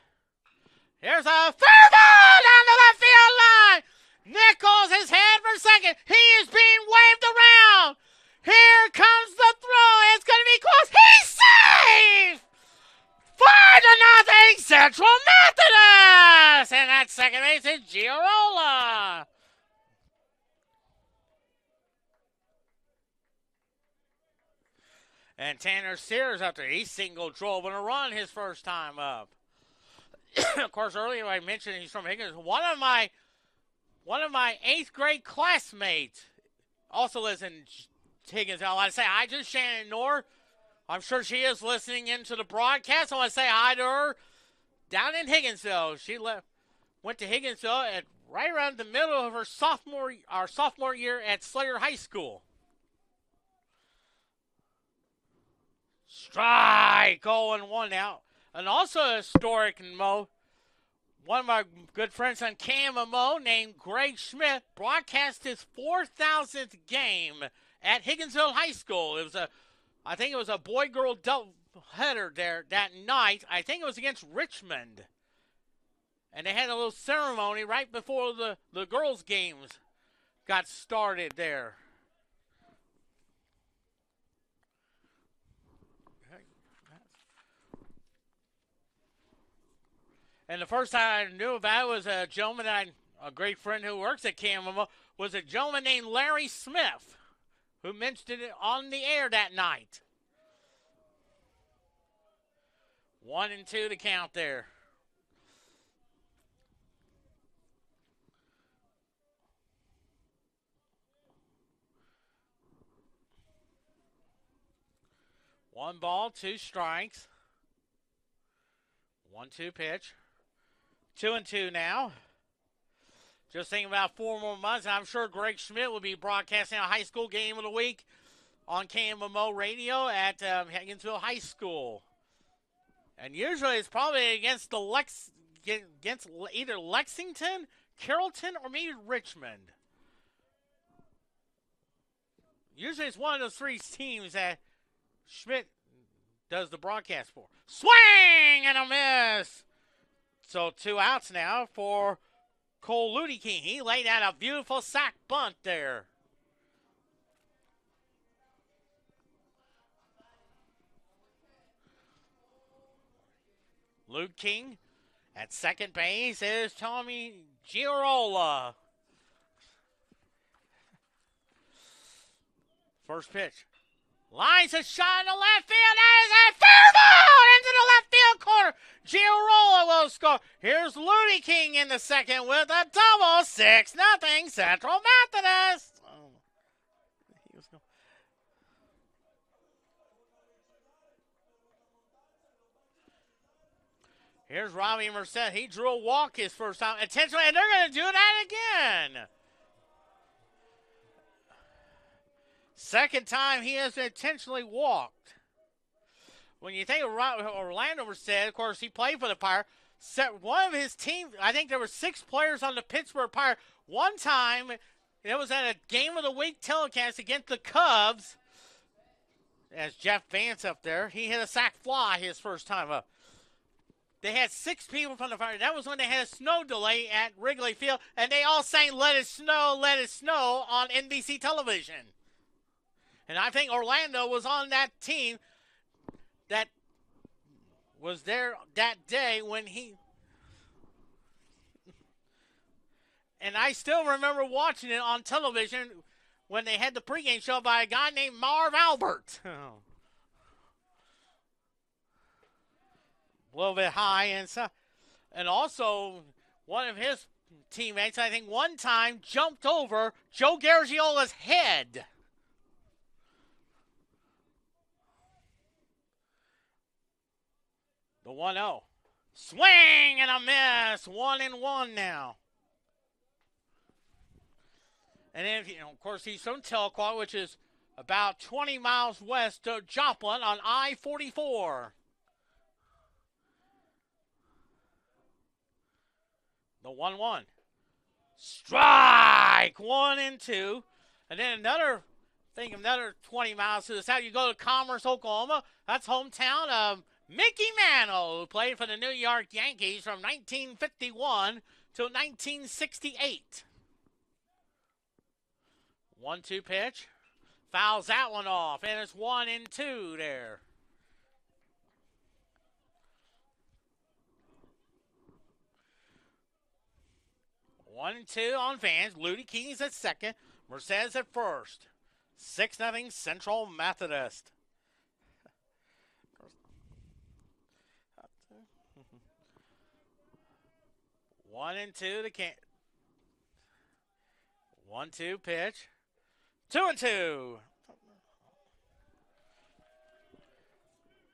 Here's a fair ball down the left field line. Nichols is head for second. He is being waved around. Here comes the throw. It's going to be close. He's safe! 5-0 Central Methodist! And at second base is Giarola. And Tanner Sears up there. He single drove in a run his first time up. Of course, earlier I mentioned he's from Higgins. One of my 8th grade classmates also lives in Higgins. I want to say hi to Shannon Knorr. I'm sure she is listening into the broadcast. I want to say hi to her down in Higginsville. She went to Higginsville at right around the middle of her sophomore year at Slater High School. Strike, 0-1 now. And also historic in Mo, one of my good friends on KMMO named Greg Schmidt broadcast his 4,000th game at Higginsville High School. I think it was a boy-girl double header there that night. I think it was against Richmond. And they had a little ceremony right before the girls' games got started there. And the first time I knew about it was a gentleman, a great friend who works at KMMO, was a gentleman named Larry Smith, who mentioned it on the air that night. 1-2 to count there. One ball, 2 strikes. 1-2 pitch. 2-2 now. Just thinking about 4 more months, and I'm sure Greg Schmidt will be broadcasting a high school game of the week on KMMO radio at Higginsville High School. And usually it's probably against against either Lexington, Carrollton, or maybe Richmond. Usually it's one of those 3 teams that Schmidt does the broadcast for. Swing and a miss. So 2 outs now for Cole Ludeking. He laid out a beautiful sack bunt there. Ludeking at second base is Tommy Giarola. First pitch. Lines a shot in the left field. That is a fair ball into the left field corner. Giarola will score. Here's Ludeking in the second with a double. 6-0 Central Methodist. Here's Robbie Merced. He drew a walk his first time intentionally, and they're going to do that again. Second time he has intentionally walked. When you think of Orlando Merced, of course, he played for the Pirates. One of his team, I think there were 6 players on the Pittsburgh Pirates. One time, it was at a Game of the Week telecast against the Cubs. As Jeff Vance up there, he hit a sac fly his first time up. They had 6 people from the Pirates. That was when they had a snow delay at Wrigley Field, and they all sang Let It Snow on NBC television. And I think Orlando was on that team that was there that day when he... And I still remember watching it on television when they had the pregame show by a guy named Marv Albert. A little bit high and also one of his teammates, I think one time, jumped over Joe Garagiola's head. The 1-0. Swing and a miss. 1-1 now. And then, of course, he's from Telquat, which is about 20 miles west of Joplin on I-44. The 1-1. Strike! 1 and 2. And then another 20 miles to the south. You go to Commerce, Oklahoma. That's hometown of Mickey Mantle, who played for the New York Yankees from 1951 to 1968. 1-2 pitch. Fouls that one off, and it's 1 and 2 there. One and 2 on fans. Ludi Keys at second. Mercedes at first. 6-0 Central Methodist. One and 2 to 1-2 pitch. 2 and 2.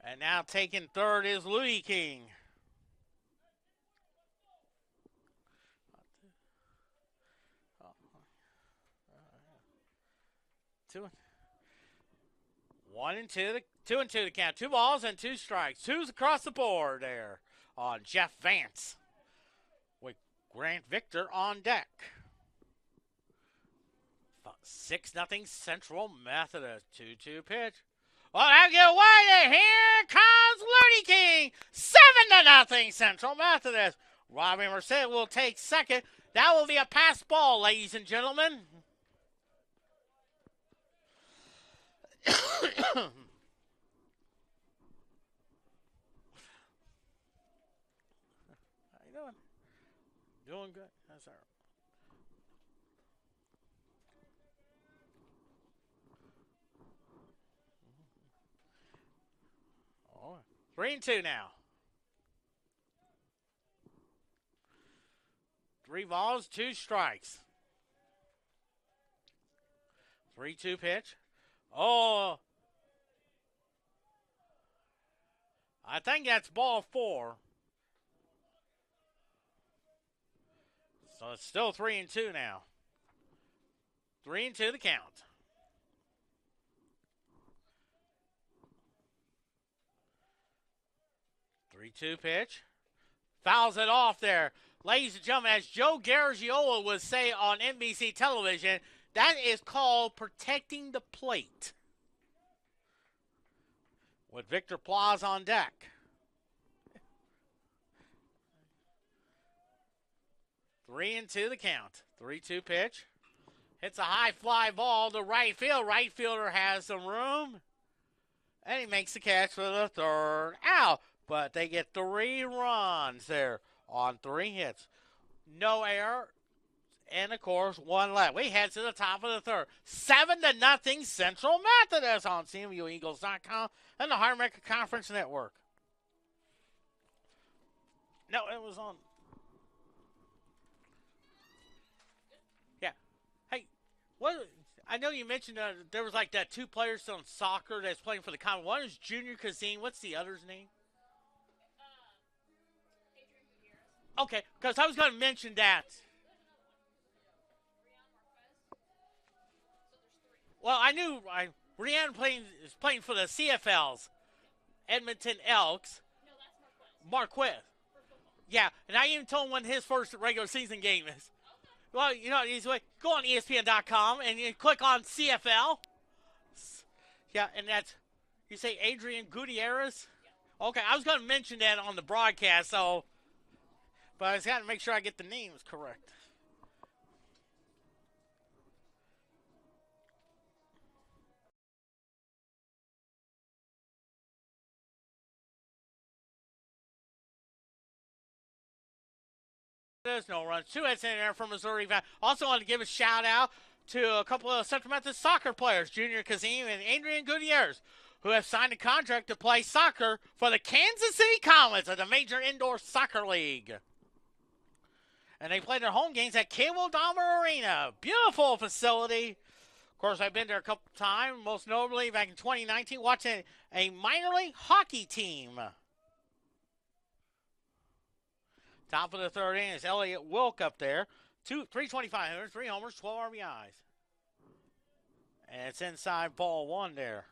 And now taking third is Louis King. One and two to count. 2 balls and 2 strikes. 2's across the board there on Jeff Vance with Grant Victor on deck. 6-0 Central Methodist. 2-2 pitch. Well, now get away there. Here comes Looney King. 7-0 Central Methodist. Robbie Merced will take second. That will be a pass ball, ladies and gentlemen. How you doing? Doing good. That's all right. Oh, 3 and 2 now. 3 balls, 2 strikes. 3-2 pitch. Oh, I think that's ball 4. So it's still 3 and 2 now. 3 and 2 the count. 3-2 pitch. Fouls it off there. Ladies and gentlemen, as Joe Garagiola would say on NBC television, that is called protecting the plate. With Victor Plaza on deck. 3 and 2 the count. 3-2 pitch. Hits a high fly ball to right field. Right fielder has some room. And he makes the catch for the third out. But they get 3 runs there on 3 hits. No error. And, of course, 1 left. We head to the top of the third. 7-0 Central Methodist on CMUEagles.com and the Hard America Conference Network. No, it was on. Yeah. Hey, what? I know you mentioned there was like that 2 players on soccer that's playing for the Common. One is Junior Kazim. What's the other's name? Okay, because I was going to mention that. Well, I knew Rihanna is playing for the CFLs, Edmonton Elks. No, that's Marquez. Yeah, and I even told him when his first regular season game is. Okay. Well, you know, go on ESPN.com and you click on CFL. Yeah, and that's, you say Adrian Gutierrez? Yeah. Okay, I was going to mention that on the broadcast, so, but I just got to make sure I get the names correct. There's no runs. 2 hits in there from Missouri. Also want to give a shout out to a couple of Central Methodist soccer players, Junior Kazim and Adrian Gutierrez, who have signed a contract to play soccer for the Kansas City Comets of the Major Indoor Soccer League. And they play their home games at Cable Dahmer Arena. Beautiful facility. Of course, I've been there a couple times, most notably back in 2019, watching a minor league hockey team. Top of the third inning is Elliott Wilk up there. 325 hitters, 3 homers, 12 RBIs. And it's inside ball one there.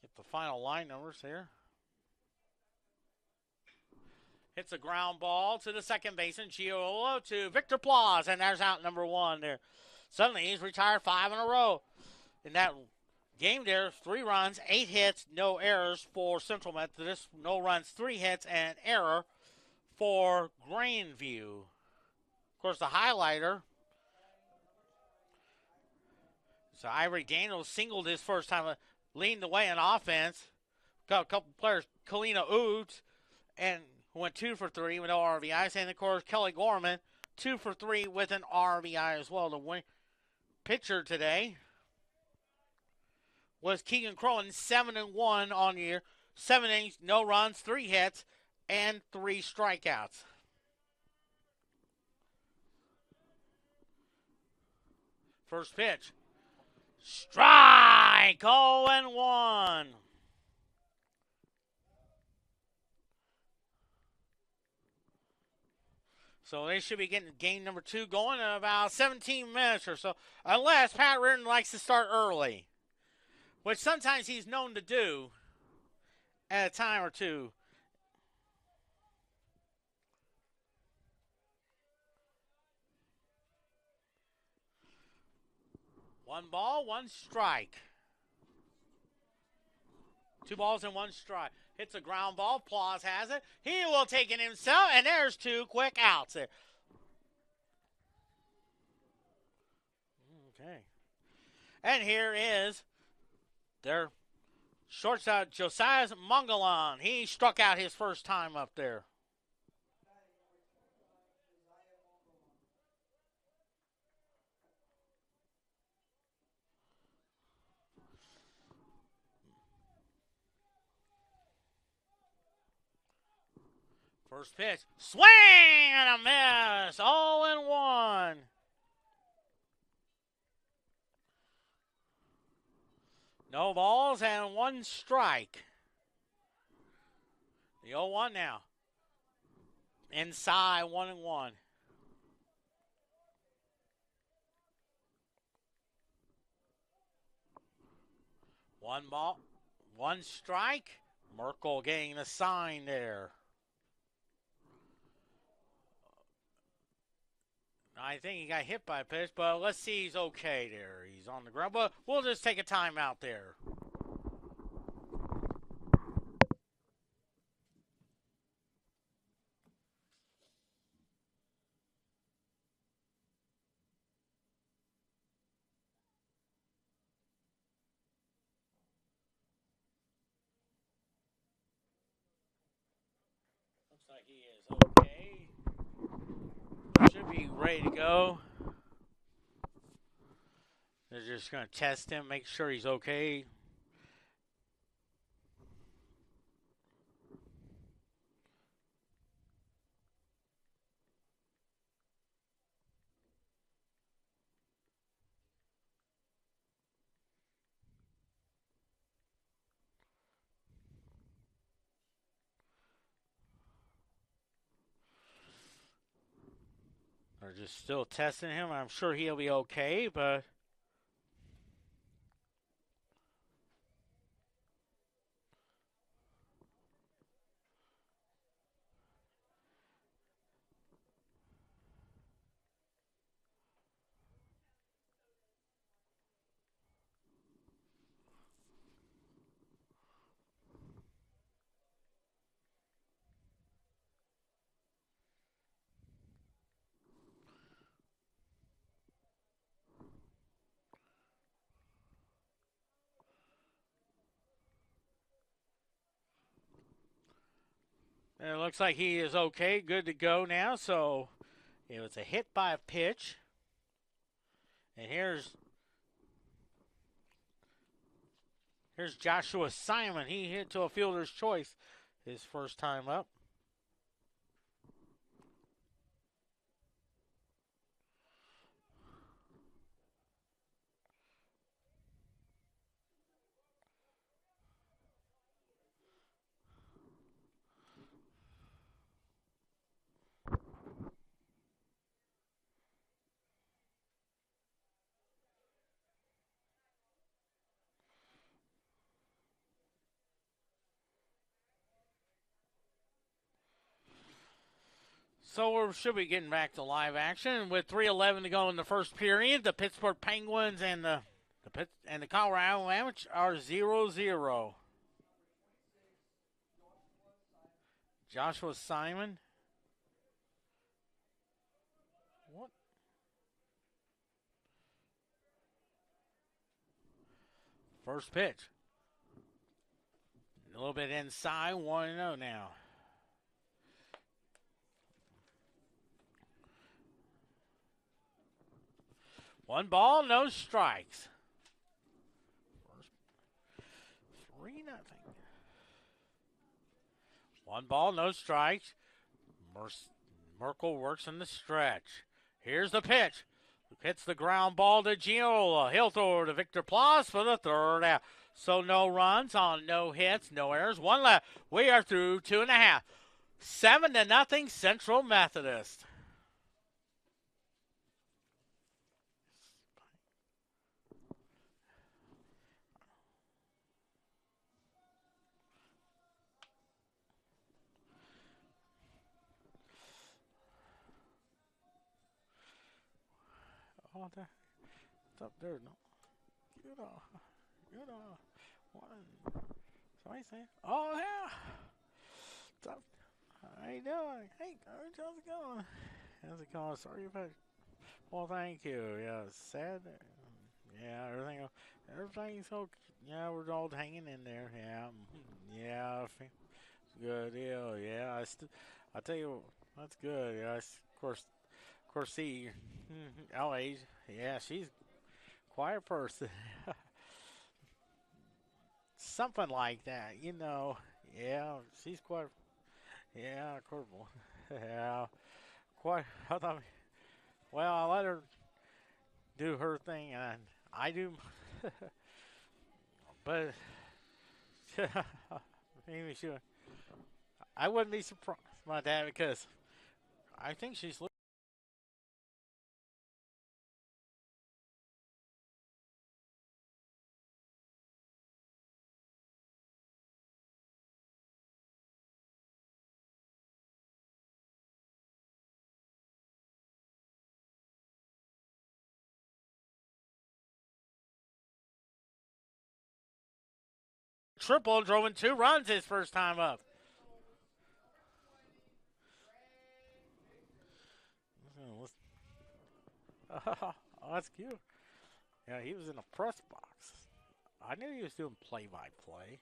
Get the final line numbers here. Hits a ground ball to the second baseman, Giolo, to Victor Plaus, and there's out number one there. Suddenly he's retired 5 in a row. In that game there, 3 runs, 8 hits, no errors for Central Methodist. No runs, 3 hits, and an error for Grandview. Of course, the highlighter. So Ivory Daniels singled his first time, leading the way in offense. Got a couple players, Kalina Oods, and went 2 for 3 with no RBIs. And, of course, Kelly Gorman, 2 for 3 with an RBI as well. The win pitcher today was Keegan Crowan, 7-1 on the year. 7 innings, no runs, 3 hits, and 3 strikeouts. First pitch. Strike! 0-1. So they should be getting game number 2 going in about 17 minutes or so. Unless Pat Reardon likes to start early, which sometimes he's known to do at a time or two. One ball, 1 strike. 2 balls and 1 strike. Hits a ground ball. Plaus has it. He will take it himself, and there's 2 quick outs there. Okay. And here is their shortstop, Josiah Mungalon. He struck out his first time up there. First pitch, swing and a miss, 0-1. No balls and 1 strike. The 0-1 now. Inside 1-1. One ball, 1 strike. Merkel getting the sign there. I think he got hit by a pitch, but let's see he's okay there. He's on the ground, but we'll just take a timeout there. Looks like he is okay. Should be ready to go. They're just going to test him, make sure he's okay. They're just still testing him. I'm sure he'll be okay, but it looks like he is okay, good to go now. So it was a hit by a pitch. And here's Joshua Simon. He hit to a fielder's choice his first time up. So we should be getting back to live action with 3:11 to go in the first period. The Pittsburgh Penguins and the Colorado Avalanche are 0-0. Joshua Simon. What? First pitch. A little bit inside, 1-0 now. One ball, no strikes. 3-0. One ball, no strikes. Merkel works in the stretch. Here's the pitch. Hits the ground ball to Giola. He'll throw to Victor Plas for the third out. So no runs on no hits, no errors. One left. We are through 2.5. 7-0 Central Methodist. Oh, there. It's up there. No. One. Somebody say, oh, yeah. What's up? How you doing? Hey, Coach, how's it going? How's it going? Sorry about it. Well, thank you. Yeah, it's sad. Yeah, everything's okay. Yeah, we're all hanging in there. Yeah, good deal. Yeah, I tell you, that's good. Yeah, of course, see, LA, yeah, she's a quiet person. Something like that, you know. Yeah, she's quite, yeah, curveball. Yeah, quite, I thought, well, I let her do her thing, and I do, but maybe she, I wouldn't be surprised about that because I think she's triple, drove in 2 runs his first time up. Oh, that's cute. Yeah, he was in a press box. I knew he was doing play-by-play.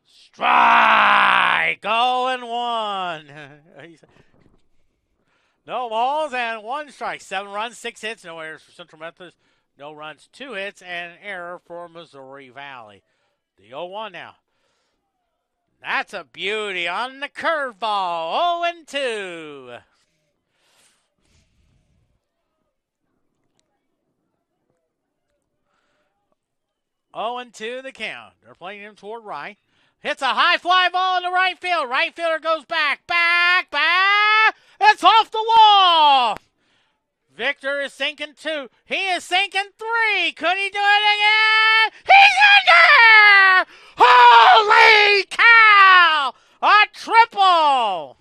Strike! 0-1. No balls and 1 strike. 7 runs, 6 hits, no errors for Central Methodist. No runs, 2 hits, and an error for Missouri Valley. The 0-1 now. That's a beauty on the curveball. 0-2. Oh, and 2 the count. They're playing him toward right. Hits a high fly ball in the right field. Right fielder goes back. It's off the wall. Victor is sinking 2. He is sinking 3. Could he do it again? He's in there! Holy cow! A triple!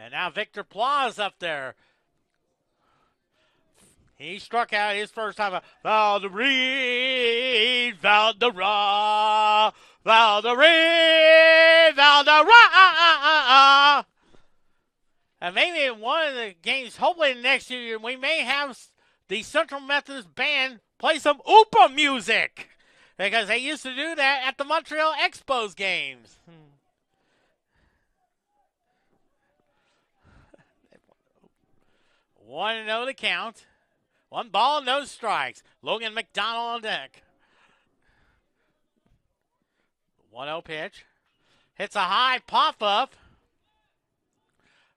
And now Victor Plas up there. He struck out his first time. Valderie. And maybe in one of the games, hopefully next year, we may have the Central Methodist Band play some Oopa music. Because they used to do that at the Montreal Expos games. 1-0 to count. 1 ball, no strikes. Logan McDonald on deck. 1-0 pitch. Hits a high pop-up.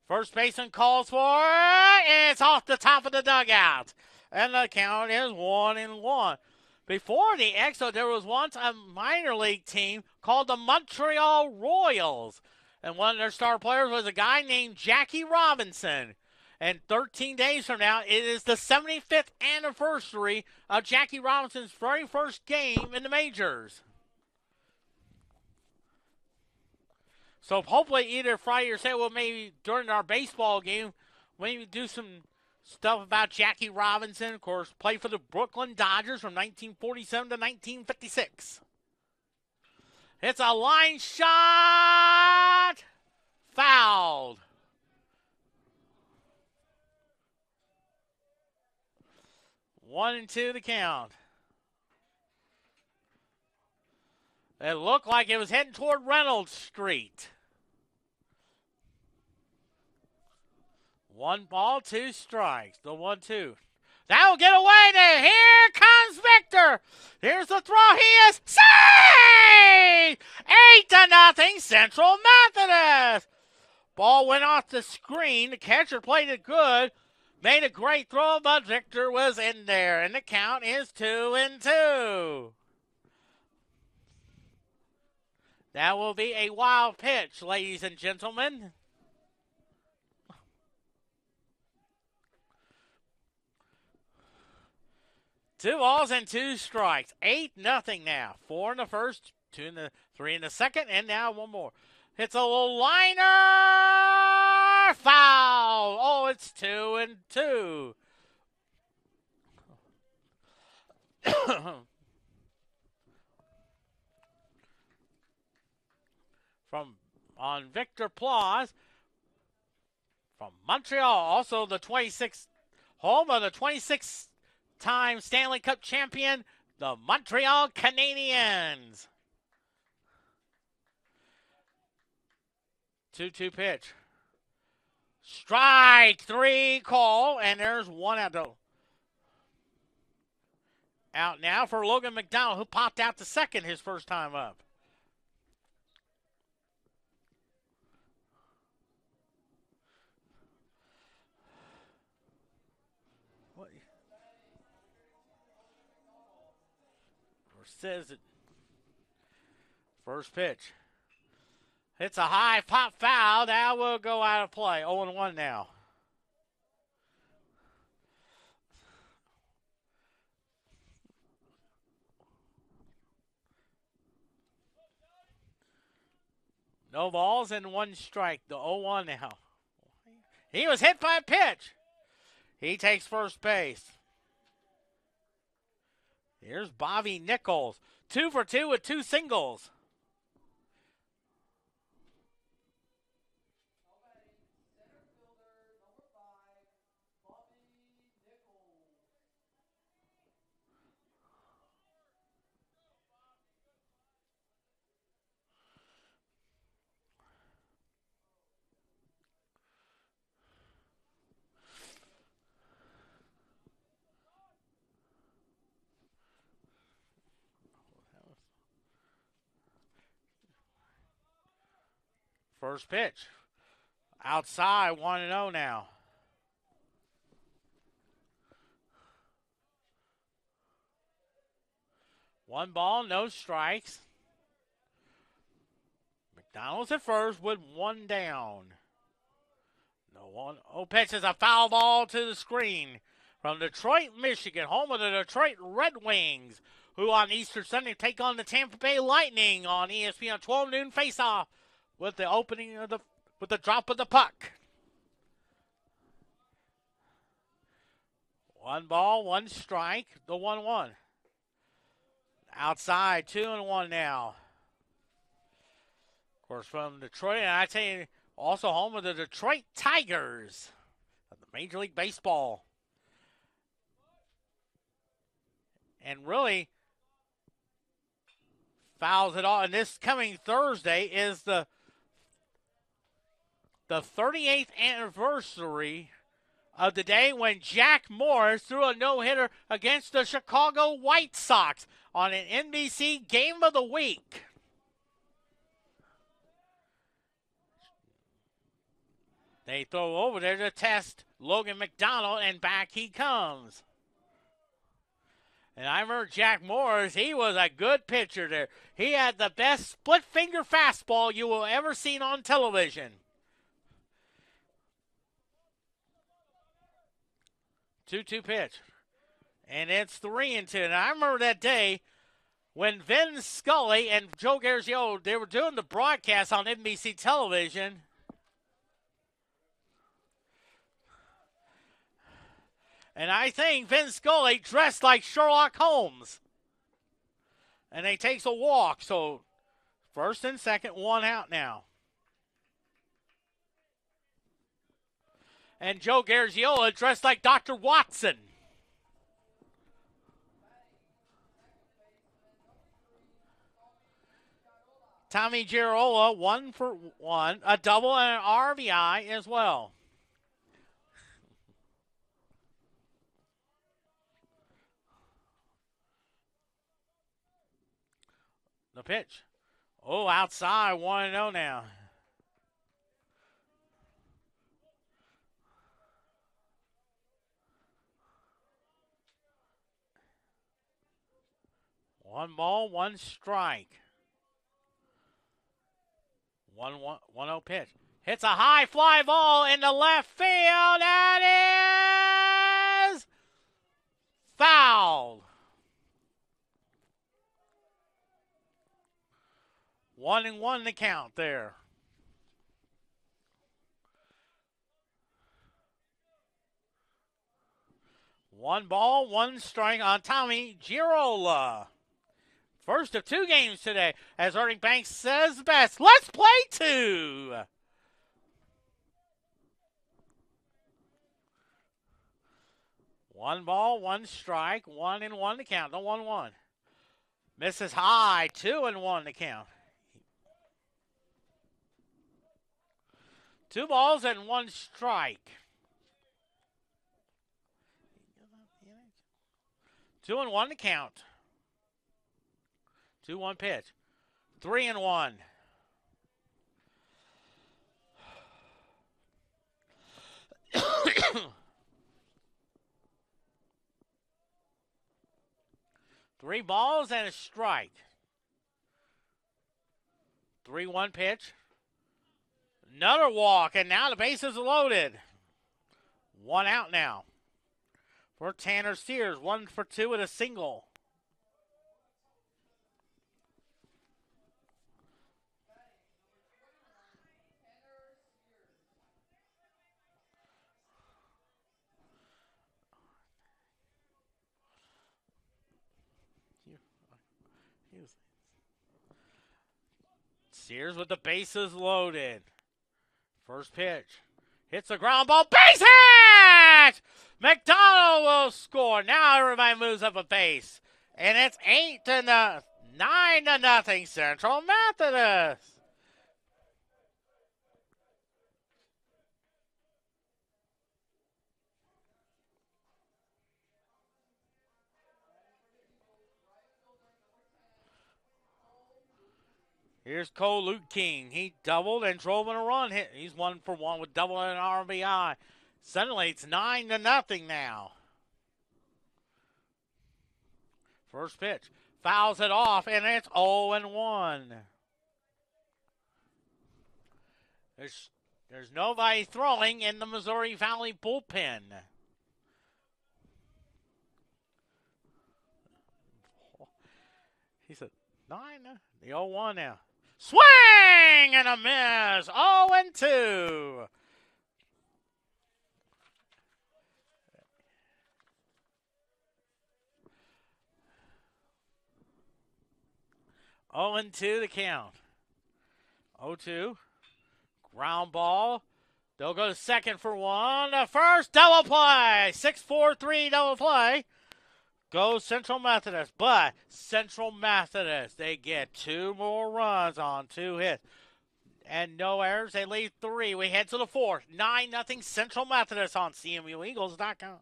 First baseman calls for it. And it's off the top of the dugout. And the count is 1-1. Before the Exo, there was once a minor league team called the Montreal Royals. And one of their star players was a guy named Jackie Robinson. And 13 days from now, it is the 75th anniversary of Jackie Robinson's very first game in the majors. So hopefully either Friday or Saturday, well, maybe during our baseball game, maybe do some stuff about Jackie Robinson. Of course, played for the Brooklyn Dodgers from 1947 to 1956. It's a line shot. Fouled. One and two to count. It looked like it was heading toward Reynolds Street. 1 ball, 2 strikes. The 1-2. That'll get away there. Here comes Victor. Here's the throw. He is saved! 8-0 Central Methodist. Ball went off the screen. The catcher played it good. Made a great throw, but Victor was in there. And the count is 2-2. That will be a wild pitch, ladies and gentlemen. Two balls and 2 strikes. 8-0 now. 4 in the first, 3 in the second, and now one more. It's a little liner. Foul. Oh, it's 2-2. From on Victor Plaus from Montreal, also the 26th home of the 26th-time Stanley Cup champion, the Montreal Canadiens. 2-2 pitch. Strike 3 call, and there's one out. Out now for Logan McDonald, who popped out to second his first time up. Says it. First pitch. It's a high pop foul. That will go out of play. 0-1 now. No balls and 1 strike. The 0-1 now. He was hit by a pitch. He takes first base. Here's Bobby Nichols. 2 for 2 with 2 singles. First pitch. Outside, 1-0 now. One ball, no strikes. McDonald's at first with 1 down. No one. Oh, pitch is a foul ball to the screen from Detroit, Michigan, home of the Detroit Red Wings, who on Easter Sunday take on the Tampa Bay Lightning on ESPN 12 noon face-off. With the opening of with the drop of the puck. 1 ball, 1 strike, the 1-1. Outside, 2-1 now. Of course, from Detroit, and I tell you, also home of the Detroit Tigers of the Major League Baseball. And really fouls it all. And this coming Thursday is the 38th anniversary of the day when Jack Morris threw a no-hitter against the Chicago White Sox on an NBC Game of the Week. They throw over there to test Logan McDonald, and back he comes. And I remember Jack Morris, he was a good pitcher there. He had the best split-finger fastball you will ever see on television. 2-2 pitch. And it's 3-2. And I remember that day when Vin Scully and Joe Garagio, they were doing the broadcast on NBC television. And I think Vin Scully dressed like Sherlock Holmes. And he takes a walk. So first and second, 1 out now. And Joe Garagiola dressed like Dr. Watson. Tommy Girola, 1 for 1, a double and an RBI as well. The pitch. Oh, outside, 1-0 now. One ball, 1 strike. 1-0 pitch. Hits a high fly ball in the left field. That is fouled. 1-1 the count there. One ball, 1 strike on Tommy Girola. First of 2 games today, as Ernie Banks says best. Let's play 2. One ball, 1 strike, 1-1 to count. The 1-1. Misses high, 2-1 to count. 2 balls and 1 strike. 2-1 to count. 2-1 pitch. 3-1. Three balls and a strike. 3-1 pitch. Another walk, and now the bases are loaded. 1 out now for Tanner Sears. 1 for 2 with a single. Sears with the bases loaded. First pitch. Hits a ground ball. Base hit! McDonald will score. Now everybody moves up a base. And it's 9-0 Central Methodist. Here's Cole Luke King. He doubled and drove in a run. He's 1 for 1 with double and an RBI. Suddenly it's 9-0 now. First pitch. Fouls it off, and it's 0-1. There's nobody throwing in the Missouri Valley bullpen. He said 9. The 0-1 now. Swing and a miss. 0-2. Oh and 2 the count. 0-2. Ground ball. They'll go to second for 1. The first double play. 6-4-3 double play. Goes Central Methodist. But Central Methodist, they get 2 more runs on 2 hits. And no errors. They lead 3. We head to the 4th. 9-0 Central Methodist on CMUEagles.com.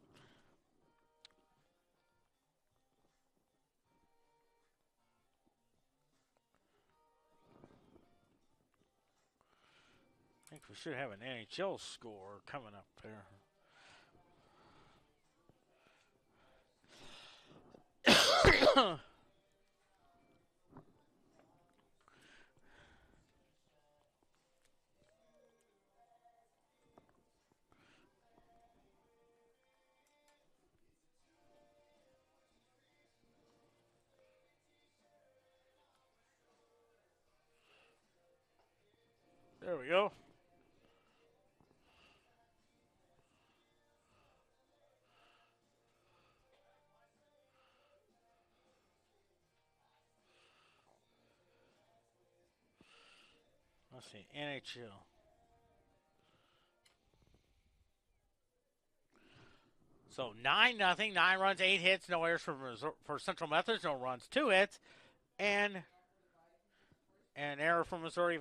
I think we should have an NHL score coming up there. There we go. Let's see, NHL. So 9-0. 9 runs, 8 hits, no errors for Central Methodist, no runs, 2 hits, and an error from Missouri.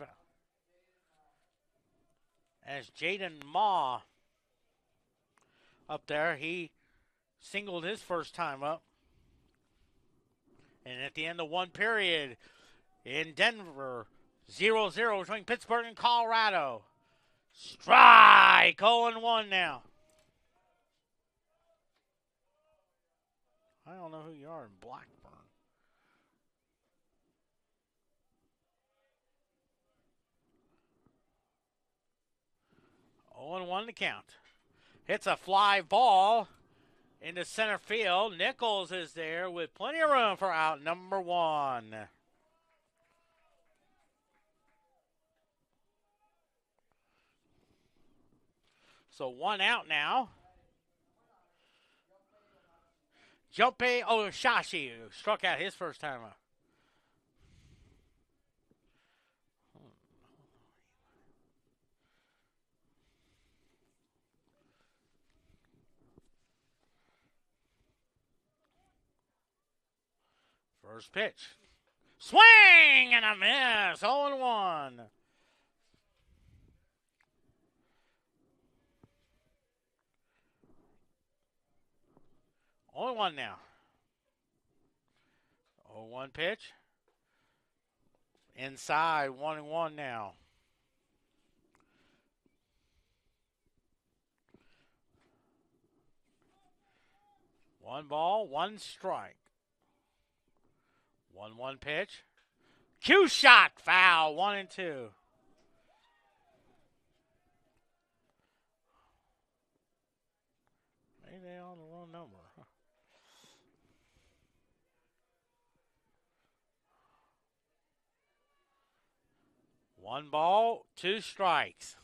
As Jaden Ma up there, he singled his first time up. And at the end of one period in Denver, 0-0 between Pittsburgh and Colorado. Strike! 0-1 now. I don't know who you are in Blackburn. Oh and 1 to count. Hits a fly ball into center field. Nichols is there with plenty of room for out number 1. So 1 out now. Junpei Oshashi struck out his first time up. First pitch. Swing and a miss. 0-1. Only 1 now. 0-1 pitch. Inside, 1-1 now. One ball, 1 strike. 1-1 pitch. Cue shot, foul, 1-2. Maybe they on the wrong number. One ball, 2 strikes.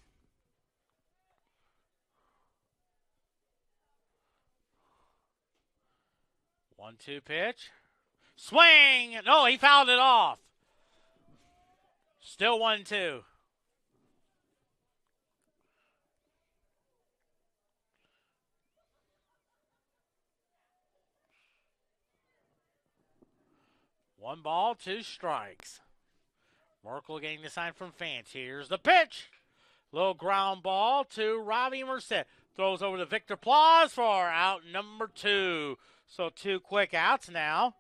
One-two pitch. Swing! No, he fouled it off. Still 1-2. One ball, 2 strikes. Merkel getting the sign from fans. Here's the pitch. Little ground ball to Robbie Merced. Throws over to Victor Plaus for out number 2. So 2 quick outs now.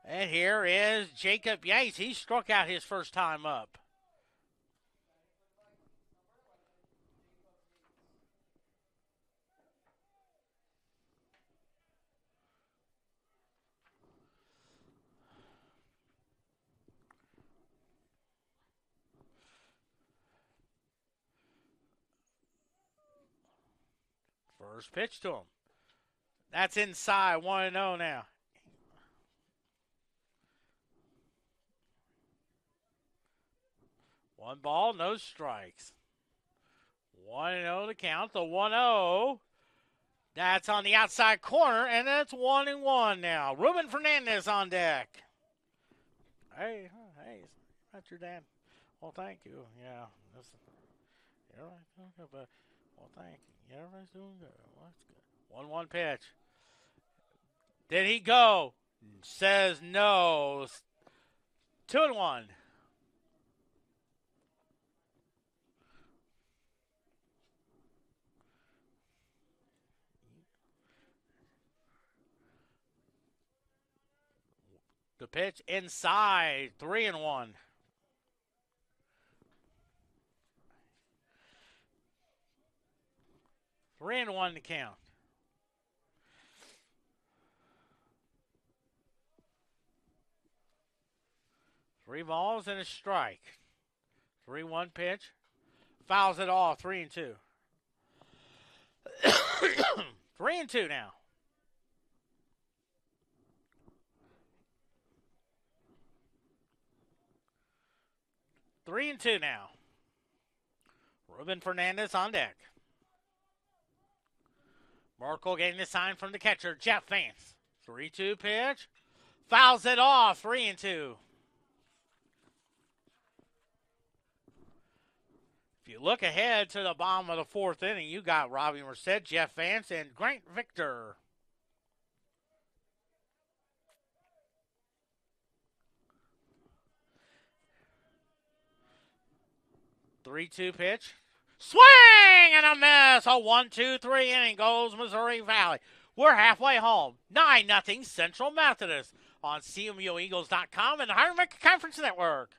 And here is Jacob Yates. He struck out his first time up. First pitch to him. That's inside, 1-0 now. One ball, no strikes. 1-0 to count. The 1-0. That's on the outside corner, and it's 1-1 now. Ruben Fernandez on deck. Hey, that's your dad. Well, thank you. Yeah, everybody's doing good, but well, thank you. Yeah, everybody's doing good. Well, that's good. 1-1 pitch. Did he go? Says no. 2-1. The pitch inside, 3-1. Three and one to count. Three balls and a strike. 3-1 pitch. Fouls it all, 3-2. 3-2 now. 3-2 now. Ruben Fernandez on deck. Merkel getting the sign from the catcher, Jeff Vance. 3-2 pitch. Fouls it off, 3-2. If you look ahead to the bottom of the fourth inning, you got Robbie Merced, Jeff Vance, and Grant Victor. Three-two pitch. Swing and a miss. A 1-2-3 inning goes Missouri Valley. We're halfway home. 9-0 Central Methodist on CMUEagles.com and the Hiram Conference Network.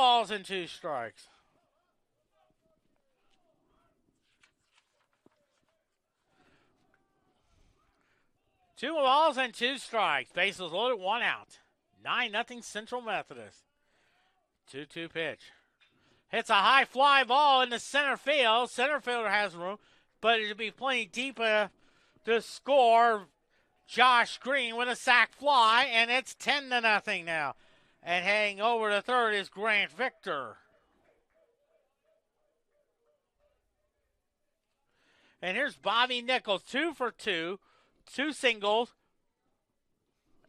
balls and 2 strikes. Two balls and 2 strikes. Bases loaded, 1 out. 9-0 Central Methodist. 2-2 pitch. Hits a high fly ball in the center field. Center fielder has room, but it'll be plenty deep to score. Josh Green with a sac fly, and it's 10-0 now. And heading over to third is Grant Victor. And here's Bobby Nichols, 2 for 2, 2 singles,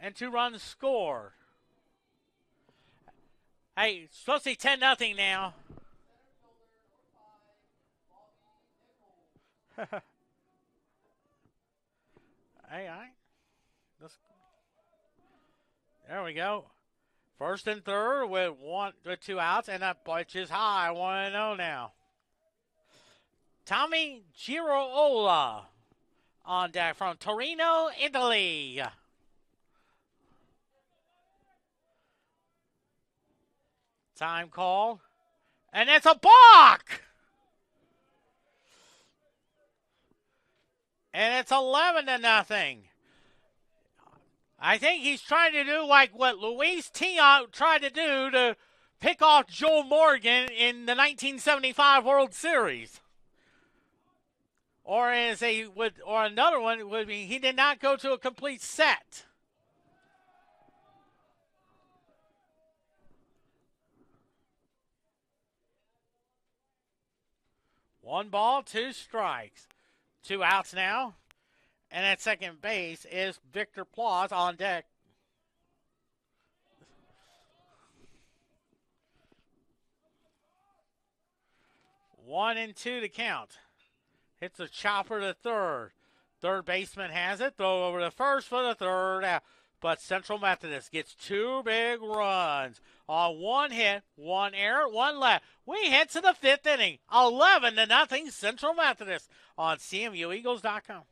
and 2 runs scored. Hey, it's supposed to be 10-0 now. Hey, all right. There we go. First and third with 2 outs, and that pitch is high, 1-0 now. Tommy Giroola on deck from Torino, Italy. Time call, and it's a balk! And it's 11-0. I think he's trying to do like what Luis Tiant tried to do to pick off Joe Morgan in the 1975 World Series. Or another one would be he did not go to a complete set. One ball, 2 strikes. 2 outs now. And at second base is Victor Plaus on deck. One and 2 to count. Hits a chopper to third. Third baseman has it. Throw over to first for the third out. But Central Methodist gets 2 big runs on 1 hit, 1 error, 1 left. We head to the 5th inning. 11-0 Central Methodist on CMUEagles.com.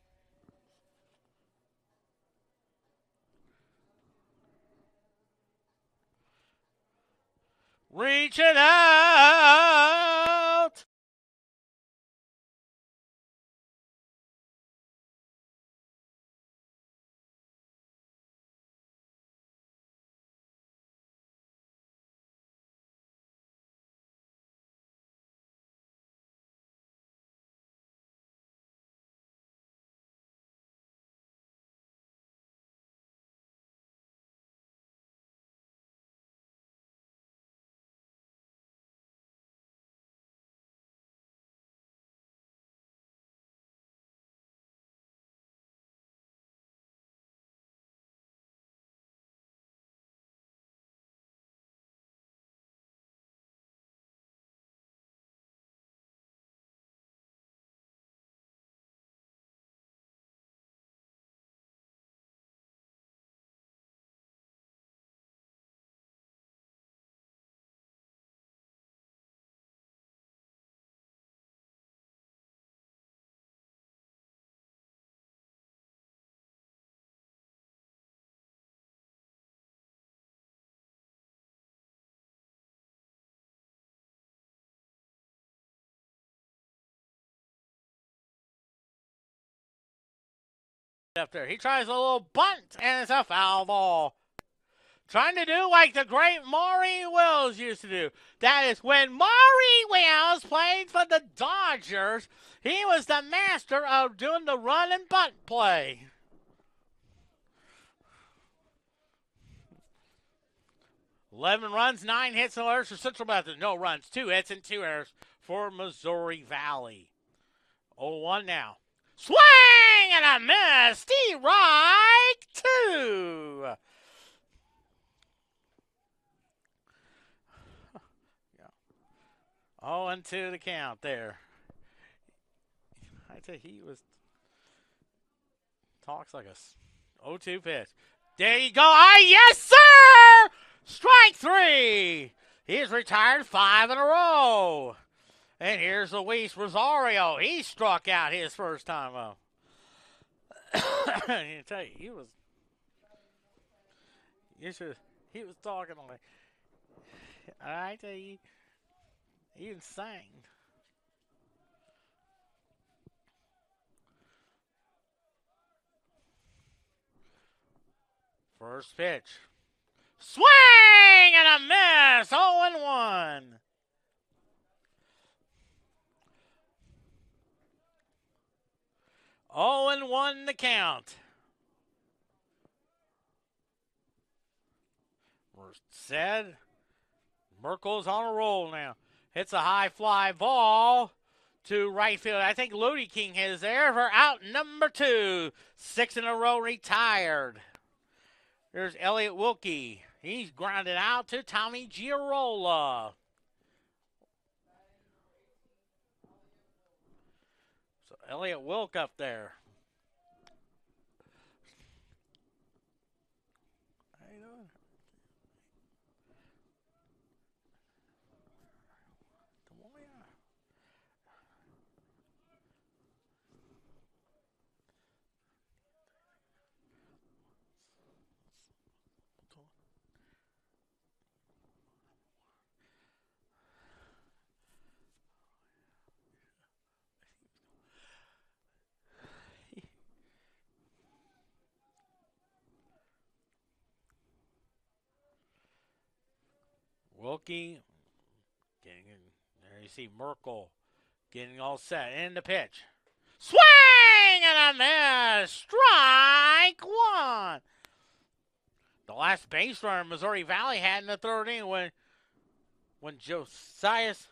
Reaching out. Up there. He tries a little bunt, and it's a foul ball. Trying to do like the great Maury Wills used to do. That is when Maury Wills played for the Dodgers, he was the master of doing the run and bunt play. Eleven runs, 9 hits, no errors for Central Methodist. No runs, 2 hits, and 2 errors for Missouri Valley. 0-1 now. Swing and a miss. Strike 2. 0-2 to count there. I tell you, he talks like a 0-2 pitch. There you go. Yes, sir. Strike 3. He has retired 5 in a row. And here's Luis Rosario. He struck out his first time up. I tell you, he was talking like, I tell you, he even sang. First pitch. Swing and a miss. 0-1. Oh and 1 the count. We're set. Merkel's on a roll now. Hits a high fly ball to right field. I think Ludi King is there for out number 2. 6 in a row retired. There's Elliott Wilkie. He's grounded out to Tommy Giarola. So Elliott Wilk up there. How you doing? Come on here. Wilkie getting in. There you see Merkel getting all set. In the pitch. Swing and a miss. Strike 1. The last base runner Missouri Valley had in the third inning when Josias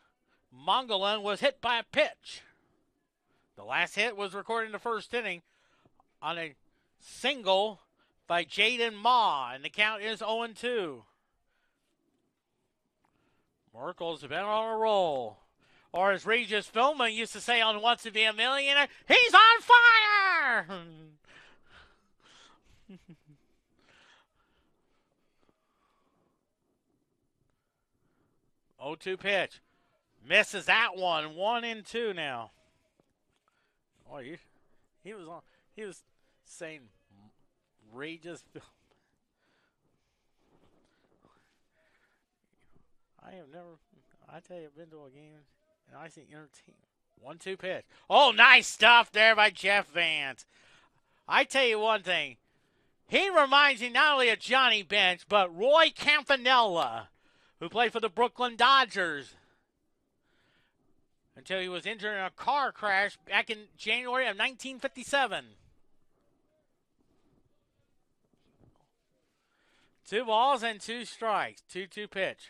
Mongolin was hit by a pitch. The last hit was recorded in the first inning on a single by Jaden Ma, and the count is 0-2. Merkel's been on a roll. Or as Regis Philbin used to say on Wants to Be a Millionaire, he's on fire! 0-2 pitch. Misses that one. 1-2 now. Oh, he was saying Regis Philbin. I tell you, I've been to a game and I see entertainment. 1-2 pitch. Oh, nice stuff there by Jeff Vance. I tell you one thing. He reminds me not only of Johnny Bench, but Roy Campanella, who played for the Brooklyn Dodgers until he was injured in a car crash back in January of 1957. 2 balls and 2 strikes. 2-2 pitch.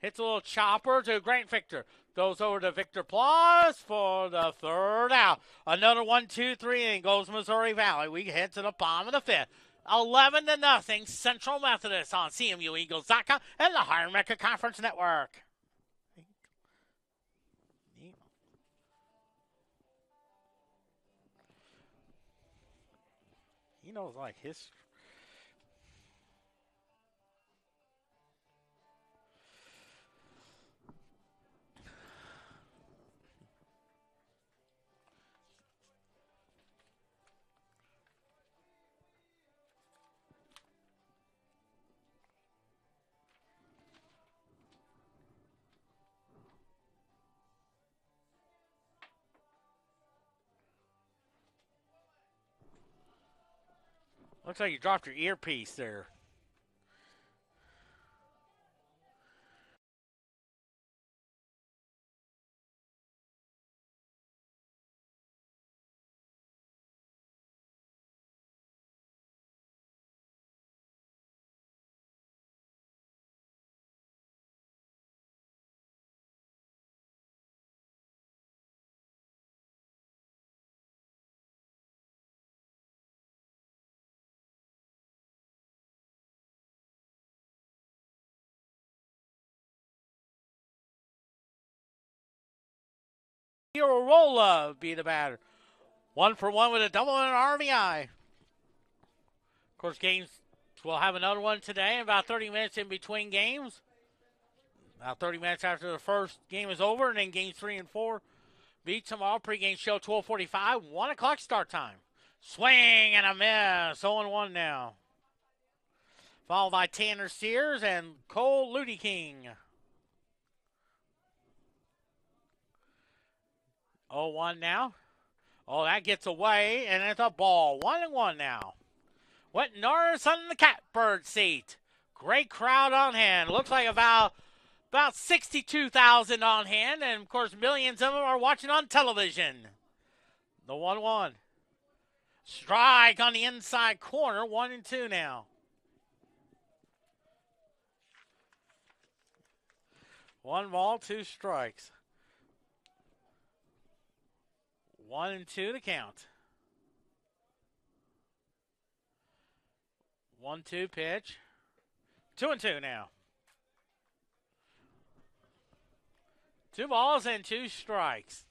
Hits a little chopper to Grant Victor. Goes over to Victor Plus for the third out. Another 1-2-3 inning goes Missouri Valley. We head to the bottom of the 5th. 11-0 Central Methodist on CMUEagles.com and the Higher America Conference Network. He knows like history. Looks like you dropped your earpiece there. Giarola be the batter. 1-for-1 with a double and an RBI. Of course, games, we'll have another one today, about 30 minutes in between games. About 30 minutes after the first game is over, and then games 3 and 4 be tomorrow. Pre-game show 12:45, 1 o'clock start time. Swing and a miss. 0-1 now. Followed by Tanner Sears and Cole Ludi King. 0-1 now. Oh, that gets away, and it's a ball. 1-1 now. Went Norris on the catbird seat. Great crowd on hand. Looks like about 62,000 on hand, and of course millions of them are watching on television. The 1-1. Strike on the inside corner. 1-2 now. 1 ball, 2 strikes. 1-2 to count. 1-2 pitch. 2-2 now. 2 balls and 2 strikes.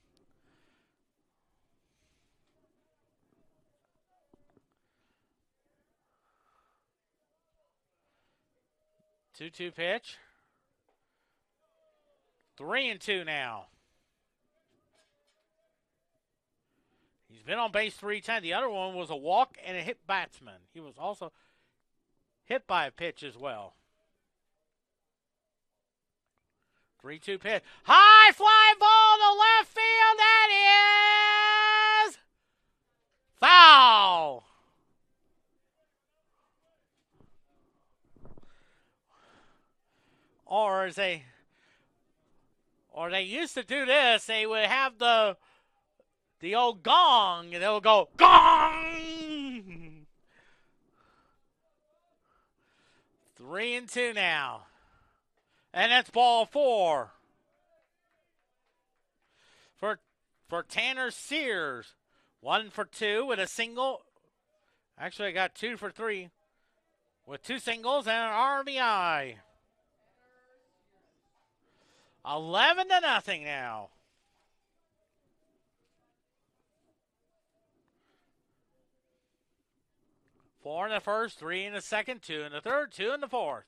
Two pitch. 3-2 now. He's been on base 3 times. The other one was a walk and a hit batsman. He was also hit by a pitch as well. 3-2 pitch. High fly ball to left field. That is foul. Or they used to do this. They would have the old gong, and they'll go gong. 3-2 now. And that's ball 4 for Tanner Sears. 1 for 2 with a single. Actually, I got 2 for 3 with 2 singles and an RBI. 11-0 now. 4 in the first, 3 in the second, 2 in the third, 2 in the fourth.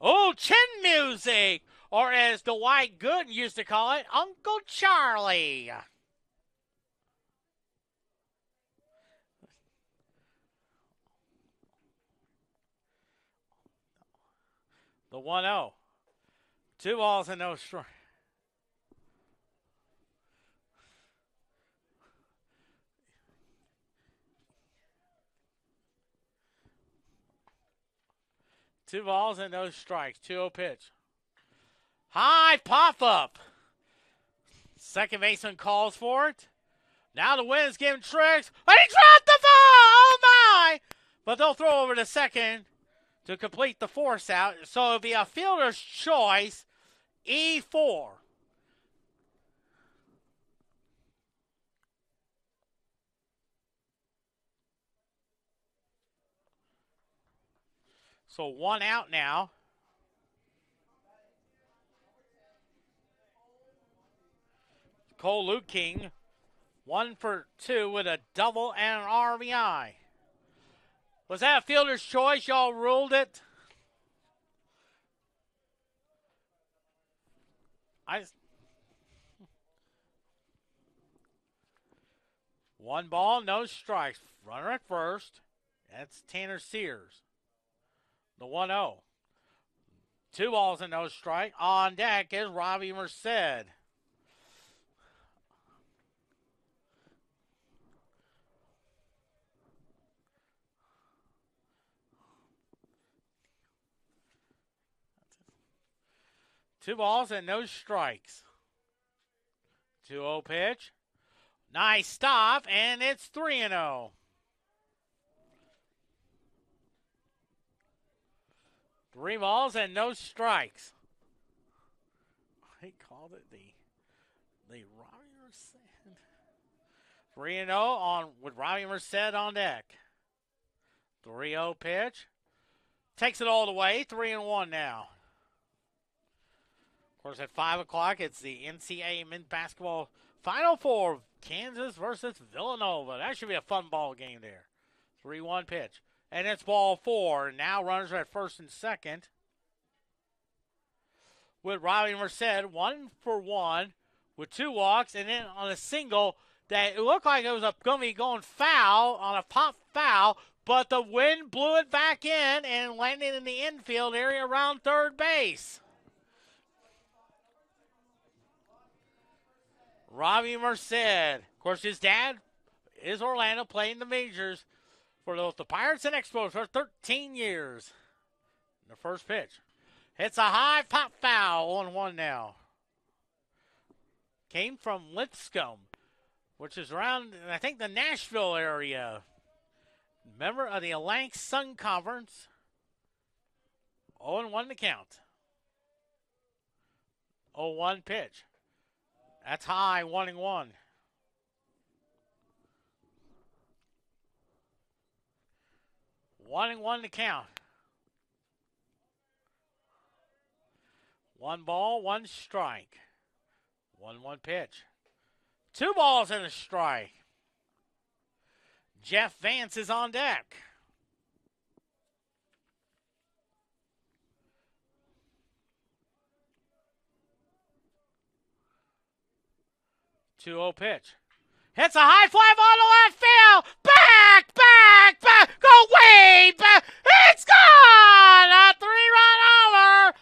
Oh, chin music, or as Dwight Gooden used to call it, Uncle Charlie. The 1-0. 2 balls and no strike. Two balls and no strikes. 2-0 pitch. High pop-up. Second baseman calls for it. Now the wind's giving tricks. And he dropped the ball! Oh, my! But they'll throw over to second to complete the force out. So it'll be a fielder's choice, E4. So 1 out now. Cole Luke King, 1 for 2 with a double and an RBI. Was that a fielder's choice? Y'all ruled it? One ball, no strikes. Runner at first. That's Tanner Sears. The 1-0. 2 balls and no strike. On deck is Robbie Merced. Two balls and no strikes. 2-0 pitch. Nice stop, and it's 3-0. 3 balls and no strikes. He called it the Robbie Merced. 3-0 on with Robbie Merced on deck. 3-0 pitch. Takes it all the way. 3-1 now. Of course, at 5 o'clock, it's the NCAA men's basketball Final Four. Kansas versus Villanova. That should be a fun ball game there. 3-1 pitch. And it's ball 4. Now runners are at first and second. With Robbie Merced, 1 for 1 with 2 walks. And then on a single that it looked like it was going to be going foul on a pop foul. But the wind blew it back in and landed in the infield area around third base. Robbie Merced. Of course, his dad is Orlando, playing the majors for both the Pirates and Expos for 13 years. The first pitch. It's a high pop foul on 1 now. Came from Lipscomb, which is around, I think, the Nashville area. Member of the Atlantic Sun Conference. 0-1 to count. 0-1 pitch. That's high, 1-1. 1-1 to count. 1 ball, 1 strike. 1-1 pitch. 2 balls and a strike. Jeff Vance is on deck. Two-zero pitch. Hits a high fly ball to left field. Back, back, back. Go way back. It's gone. A 3-run homer.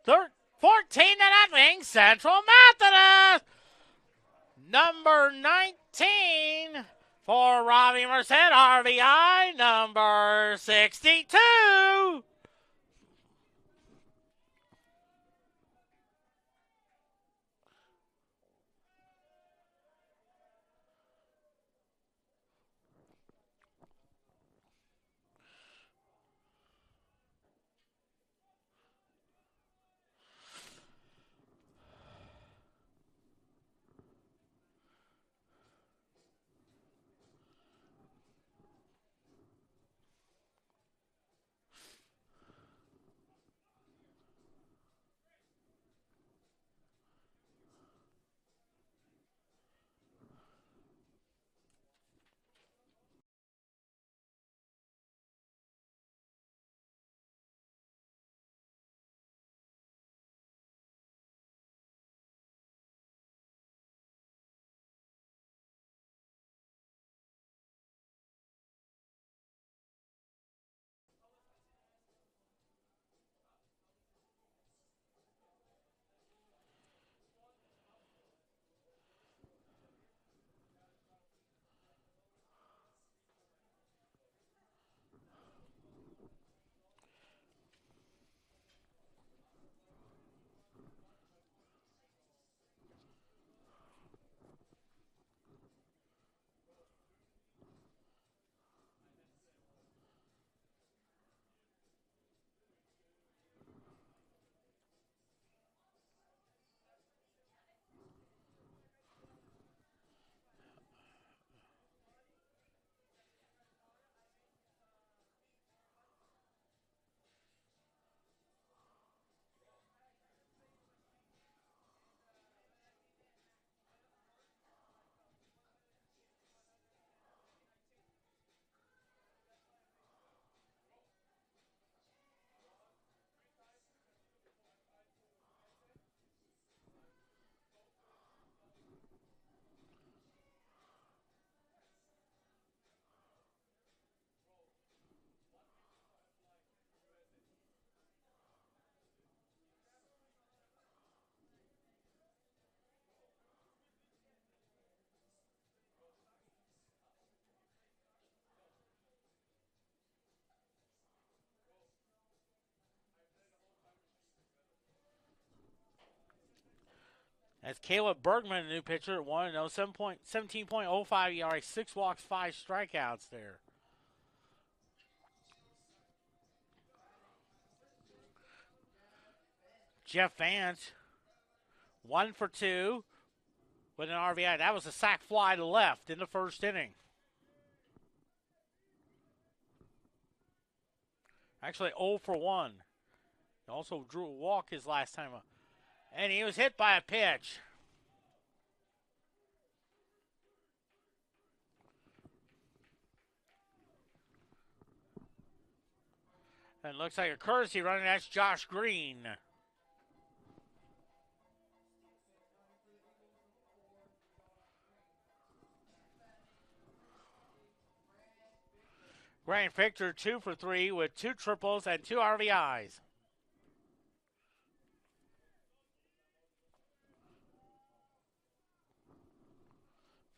14-0. 14-0. Central Methodist. Number 19 for Robbie Merced. RBI number 62. That's Caleb Bergman, a new pitcher at 1-0, 17.05 ERA, 6 walks, 5 strikeouts there. Jeff Vance, 1 for 2 with an RBI. That was a sac fly to left in the first inning. Actually, 0 for 1. He also drew a walk his last time up. And he was hit by a pitch. And it looks like a courtesy run. That's Josh Green. Grant Victor 2 for 3 with 2 triples and 2 RBIs.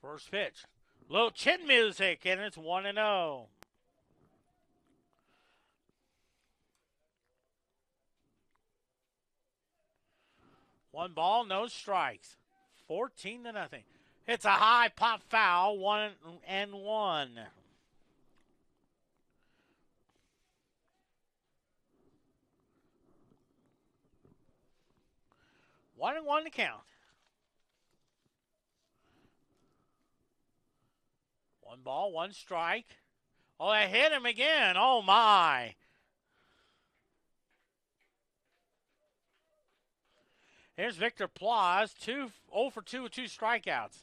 First pitch. Little chin music, and it's 1-0. One ball, no strikes. 14-0. It's a high pop foul, 1-1. 1-1 to count. One ball, one strike. Oh, that hit him again. Oh, my. Here's Victor Plaus, 0 for 2 with 2 strikeouts.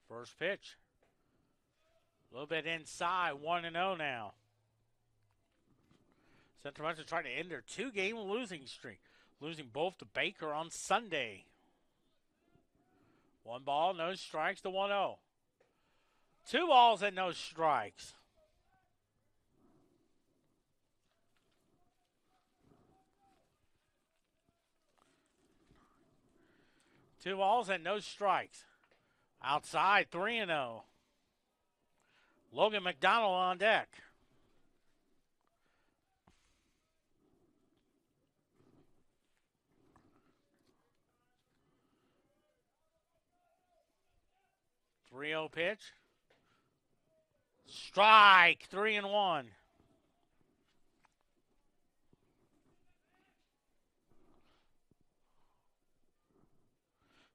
First pitch. A little bit inside, 1-0 now. Central Methodist trying to end their 2-game losing streak, losing both to Baker on Sunday. One ball, no strikes to 1-0. 2 balls and no strikes. Two balls and no strikes. Outside, 3-0. Logan McDonald on deck. Three-0 pitch. Strike, 3-1.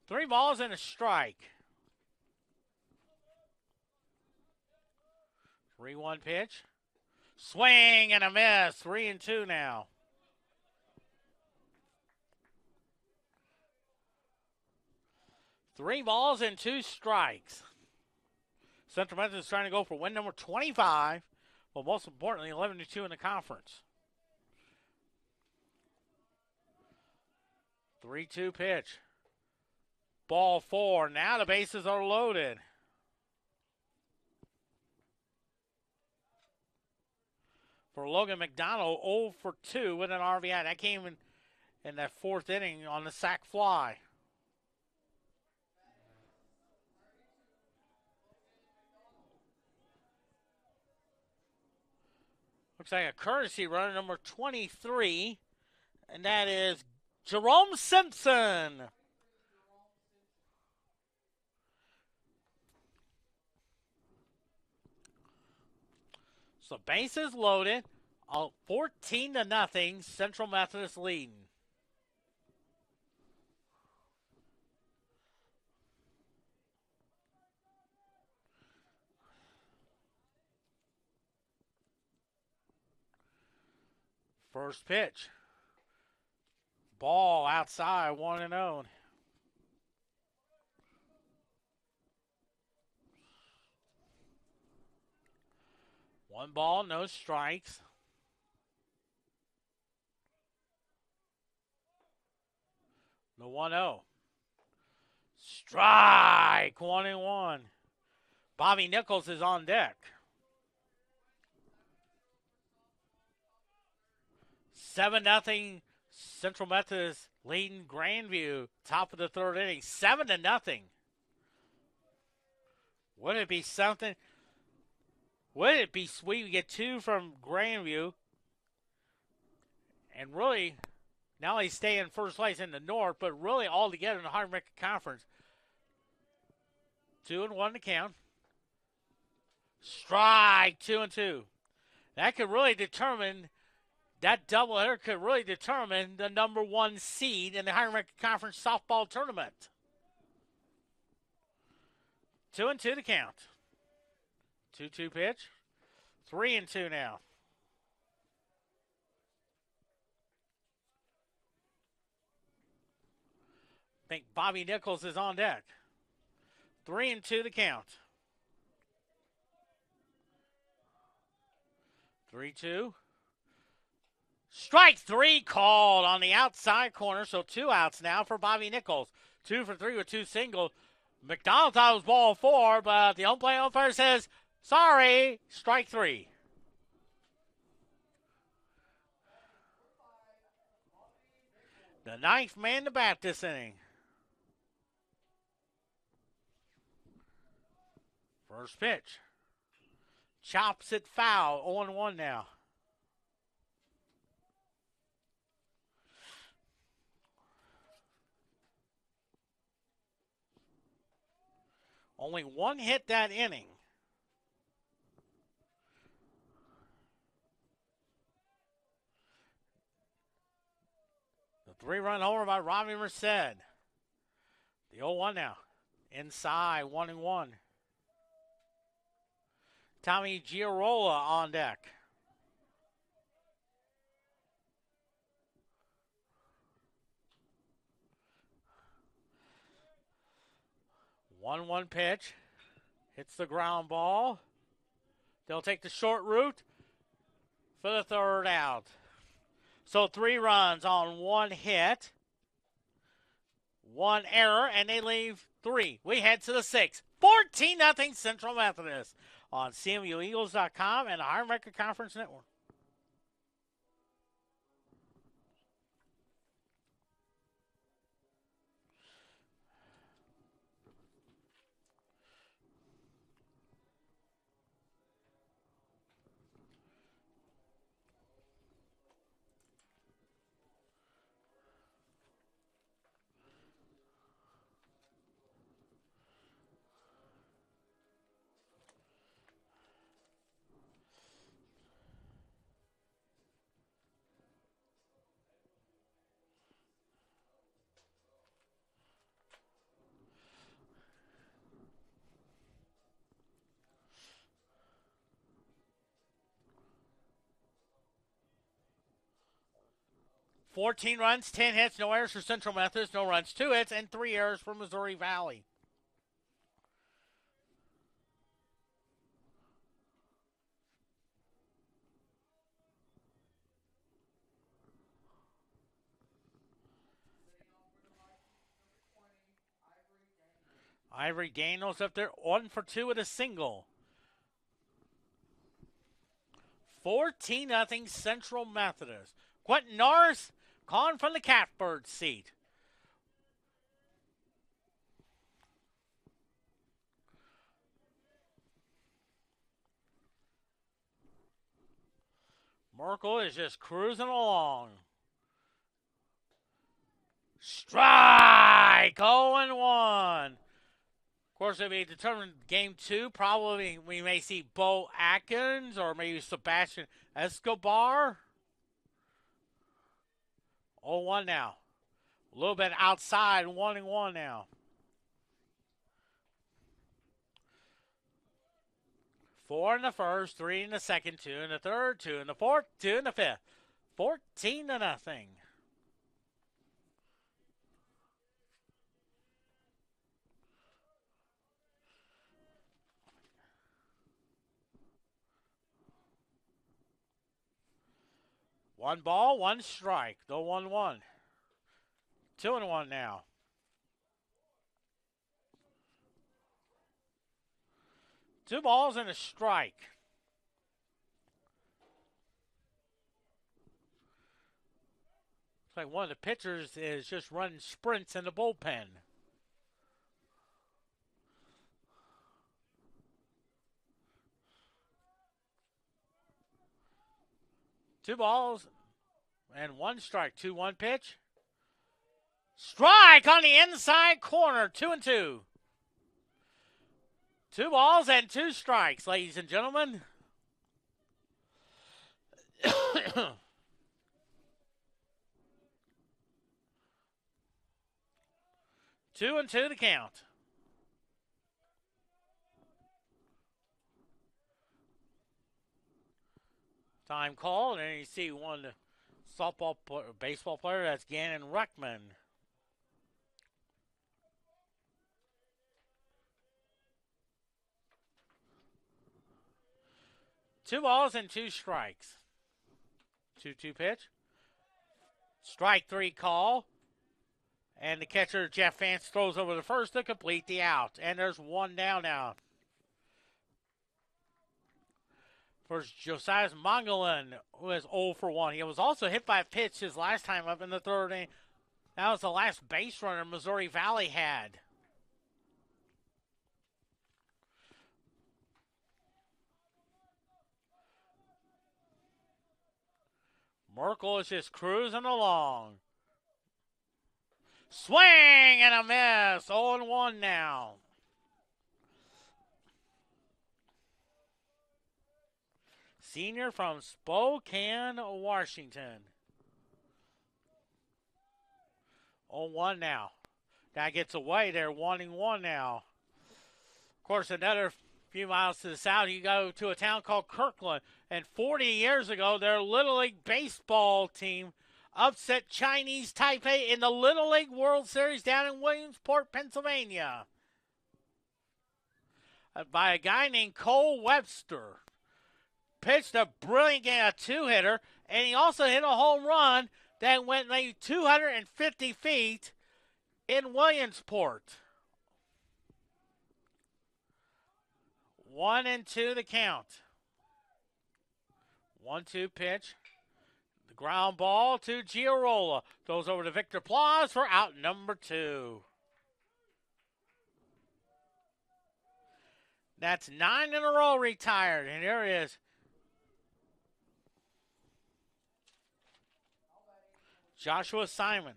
Three balls and a strike. 3-1 pitch. Swing and a miss. 3-2 now. Three balls and 2 strikes. Central Methodist is trying to go for win number 25, but most importantly, 11-2 in the conference. 3-2 pitch. Ball 4. Now the bases are loaded. For Logan McDonald, 0 for 2 with an RBI. That came in that 4th inning on the sac fly. Looks like a courtesy runner, number 23, and that is Jerome Simpson. So bases loaded, 14-0, Central Methodist leading. First pitch. Ball outside, 1-0. One ball, no strikes. The 1-0. Strike, 1-1. Bobby Nichols is on deck. 7-0, Central Methodist leading Grandview, top of the 3rd inning, 7-0. Wouldn't it be something? Wouldn't it be sweet? We get 2 from Grandview, and really, now they stay in first place in the North, but really all together in the Hard Rock Conference. 2-1 to count. Strike, 2-2. That could really determine. That doubleheader could really determine the number 1 seed in the Higher American Conference softball tournament. 2-2 to count. 2-2 pitch. 3-2 now. I think Bobby Nichols is on deck. 3-2 to count. 3-2. Strike 3 called on the outside corner, so 2 outs now for Bobby Nichols. 2 for 3 with 2 singles. McDonald thought it was ball 4, but the umpire says, sorry, strike 3. The 9th man to bat this inning. First pitch. Chops it foul. 0-1 now. Only 1 hit that inning. The 3-run homer by Robbie Merced. The 0-1 now. Inside, 1-1. Tommy Giarola on deck. One pitch. Hits the ground ball. They'll take the short route for the 3rd out. So 3 runs on 1 hit. 1 error, and they leave 3. We head to the 6th. 14-0 Central Methodist on CMUEagles.com and the Iron Record Conference Network. $14 runs, 10 hits, no errors for Central Methodist, no runs, 2 hits, and 3 errors for Missouri Valley. Ivory Daniels up there, 1 for 2 with a single. 14-0 Central Methodist. Quentin Norris calling from the catbird seat. Merkel is just cruising along. Strike! 0-1. Of course, it'll be determined game 2. Probably we may see Bo Atkins or maybe Sebastian Escobar. 0-1 now. A little bit outside, 1-1 now. 4 in the first, 3 in the second, 2 in the third, 2 in the fourth, 2 in the fifth. 14-0. One ball, 1 strike. The 1-1. 2-1 now. Two balls and a strike. Looks like one of the pitchers is just running sprints in the bullpen. Two balls and 1 strike. 2-1 pitch. Strike on the inside corner. 2-2. 2 balls and 2 strikes, ladies and gentlemen. 2-2 the count. Time called, and you see one baseball player, that's Gannon Ruckman. Two balls and 2 strikes. 2-2 pitch. Strike three call. And the catcher, Jeff Vance, throws over the first to complete the out. And there's one down now. For Josiah Mongolin, who is 0 for 1. He was also hit by a pitch his last time up in the third inning. That was the last base runner Missouri Valley had. Merkel is just cruising along. Swing and a miss. 0-1 now. Senior from Spokane, Washington. 0-1 now. That gets away. They're 1-1 now. Of course, another few miles to the south, you go to a town called Kirkland. And 40 years ago, their Little League baseball team upset Chinese Taipei in the Little League World Series down in Williamsport, Pennsylvania, by a guy named Cole Webster. Pitched a brilliant game, a two-hitter, and he also hit a home run that went maybe 250 feet in Williamsport. 1-2 the count. 1-2 pitch. The ground ball to Giarola. Throws over to Victor Plaus for out number 2. That's 9 in a row retired. And here he is. Joshua Simon,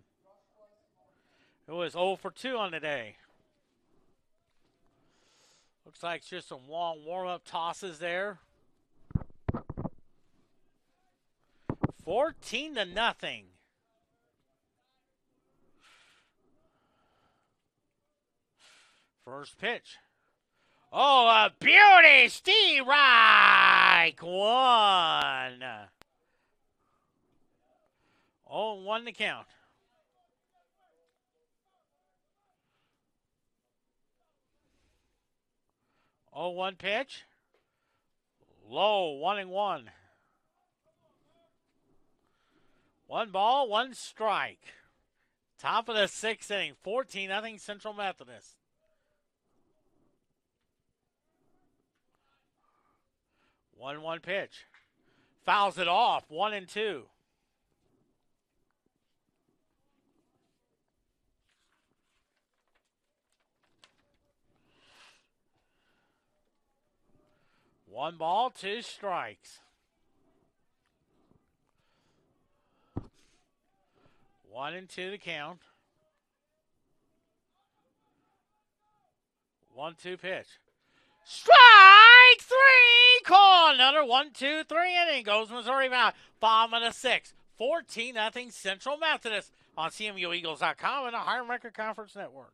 who is 0 for 2 on the day. Looks like just some long warm-up tosses there. 14-0. First pitch. Oh, a beauty! Steve Reich, 1. 0-1 to count. Oh, 1 pitch. Low, 1-1. 1 ball, 1 strike. Top of the 6th inning. 14-0 Central Methodist. 1-1 pitch. Fouls it off. 1-2. One ball, 2 strikes. 1-2 the count. 1-2 pitch. Strike 3! Call another 1-2-3 inning. Goes Missouri Valley. Bottom of the 6th. 14-0 Central Methodist on CMUEagles.com and the Higher Record Conference Network.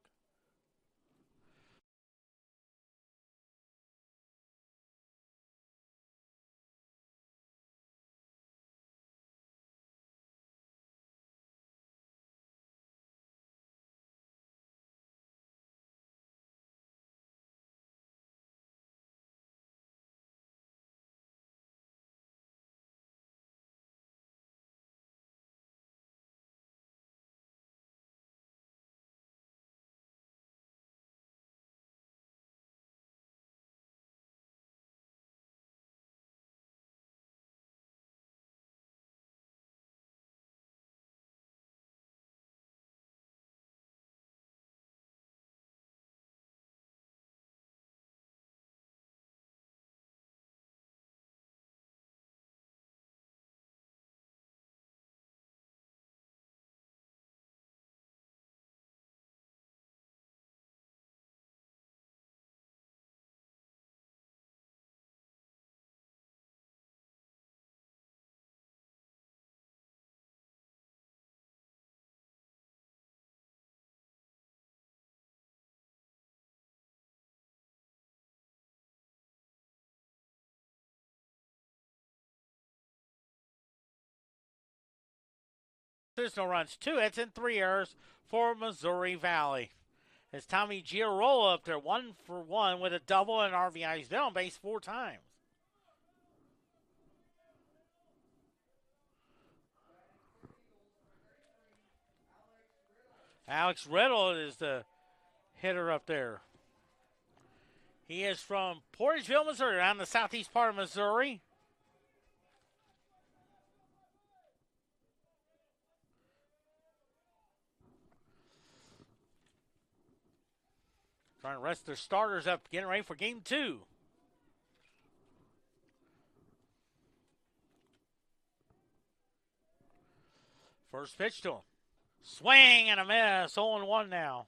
There's no runs, 2 hits and 3 errors for Missouri Valley. It's Tommy Giarola up there, 1 for 1 with a double and RBI. He's been on base 4 times. Alex Riddle is the hitter up there. He is from Portageville, Missouri, around the southeast part of Missouri. Trying to rest their starters up, getting ready for game 2. First pitch to him. Swing and a miss. 0-1 now.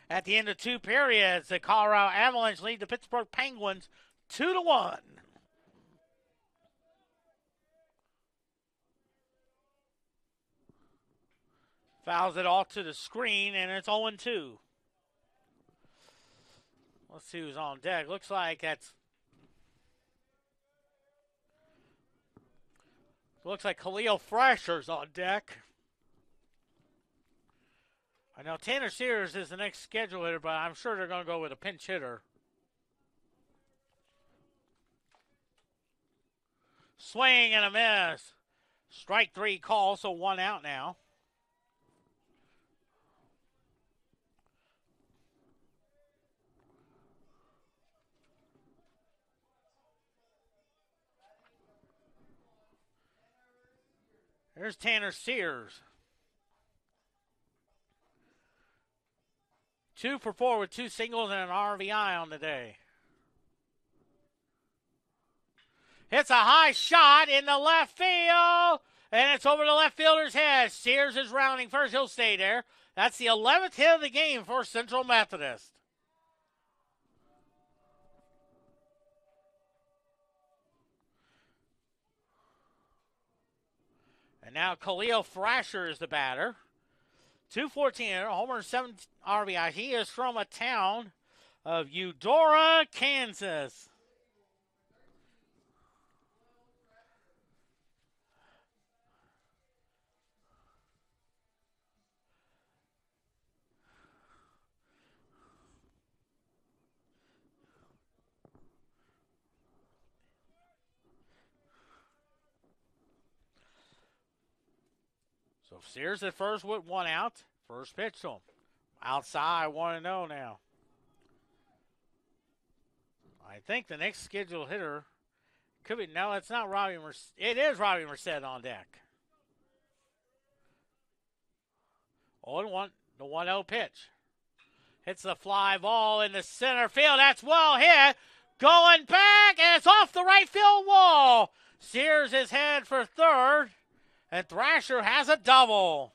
At the end of 2 periods, the Colorado Avalanche lead the Pittsburgh Penguins 2-1. Fouls it off to the screen, and it's 0-2. Let's see who's on deck. Looks like Khalil Frasher's on deck. I know Tanner Sears is the next scheduled hitter, but I'm sure they're going to go with a pinch hitter. Swing and a miss. Strike 3 call, so 1 out now. There's Tanner Sears. 2 for 4 with 2 singles and an RBI on the day. Hits a high shot in the left field, and it's over the left fielder's head. Sears is rounding first. He'll stay there. That's the 11th hit of the game for Central Methodist. And now Khalil Frasher is the batter. 214, homer, 7 RBI. He is from a town of Eudora, Kansas. So Sears at first with 1 out. First pitch to him. Outside, 1-0 now. I think the next scheduled hitter could be, no, it's not Robbie Merced. It is Robbie Merced on deck. 0-1, the 1-0 pitch. Hits the fly ball in the center field. That's well hit. Going back, and it's off the right field wall. Sears is head for third. And Thrasher has a double.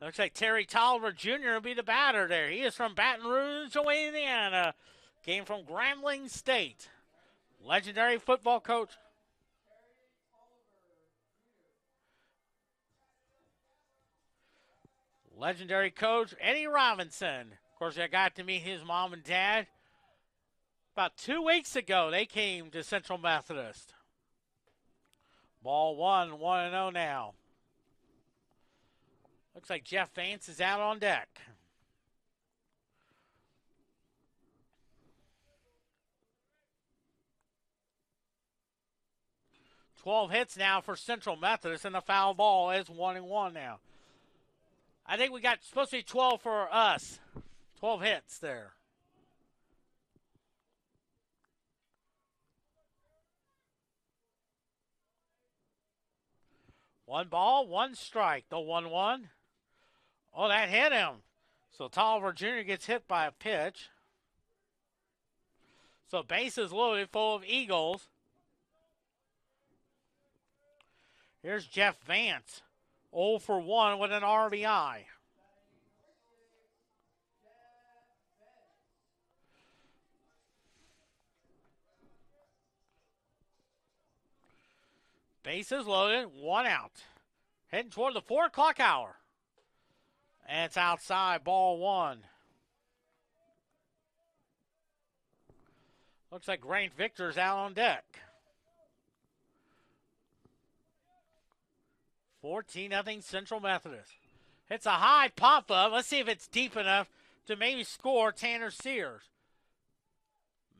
Looks like Terry Tolliver Jr. will be the batter there. He is from Baton Rouge, Louisiana. Came from Grambling State. Legendary football coach. Legendary coach Eddie Robinson. Of course, I got to meet his mom and dad about 2 weeks ago. They came to Central Methodist. Ball 1-0 now. Looks like Jeff Vance is out on deck. $12 hits now for Central Methodist, and the foul ball is 1-1 now. I think we got supposed to be 12 for us. 12 hits there. One ball, 1 strike. The 1-1. Oh, that hit him. So Tolliver Jr. gets hit by a pitch. So bases loaded, full of Eagles. Here's Jeff Vance. 0 for 1 with an RBI. Bases loaded, 1 out. Heading toward the 4 o'clock hour. And it's outside, ball 1. Looks like Grant Victor's out on deck. 14-0 Central Methodist. It's a high pop-up. Let's see if it's deep enough to maybe score Tanner Sears.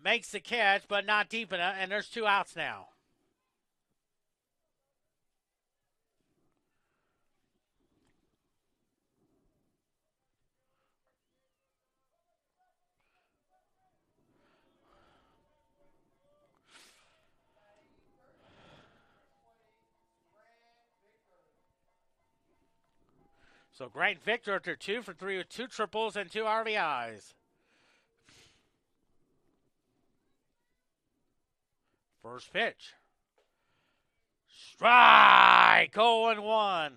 Makes the catch, but not deep enough, and there's 2 outs now. So Grant Victor after 2 for 3 with 2 triples and 2 RBIs. First pitch. Strike! 0-1.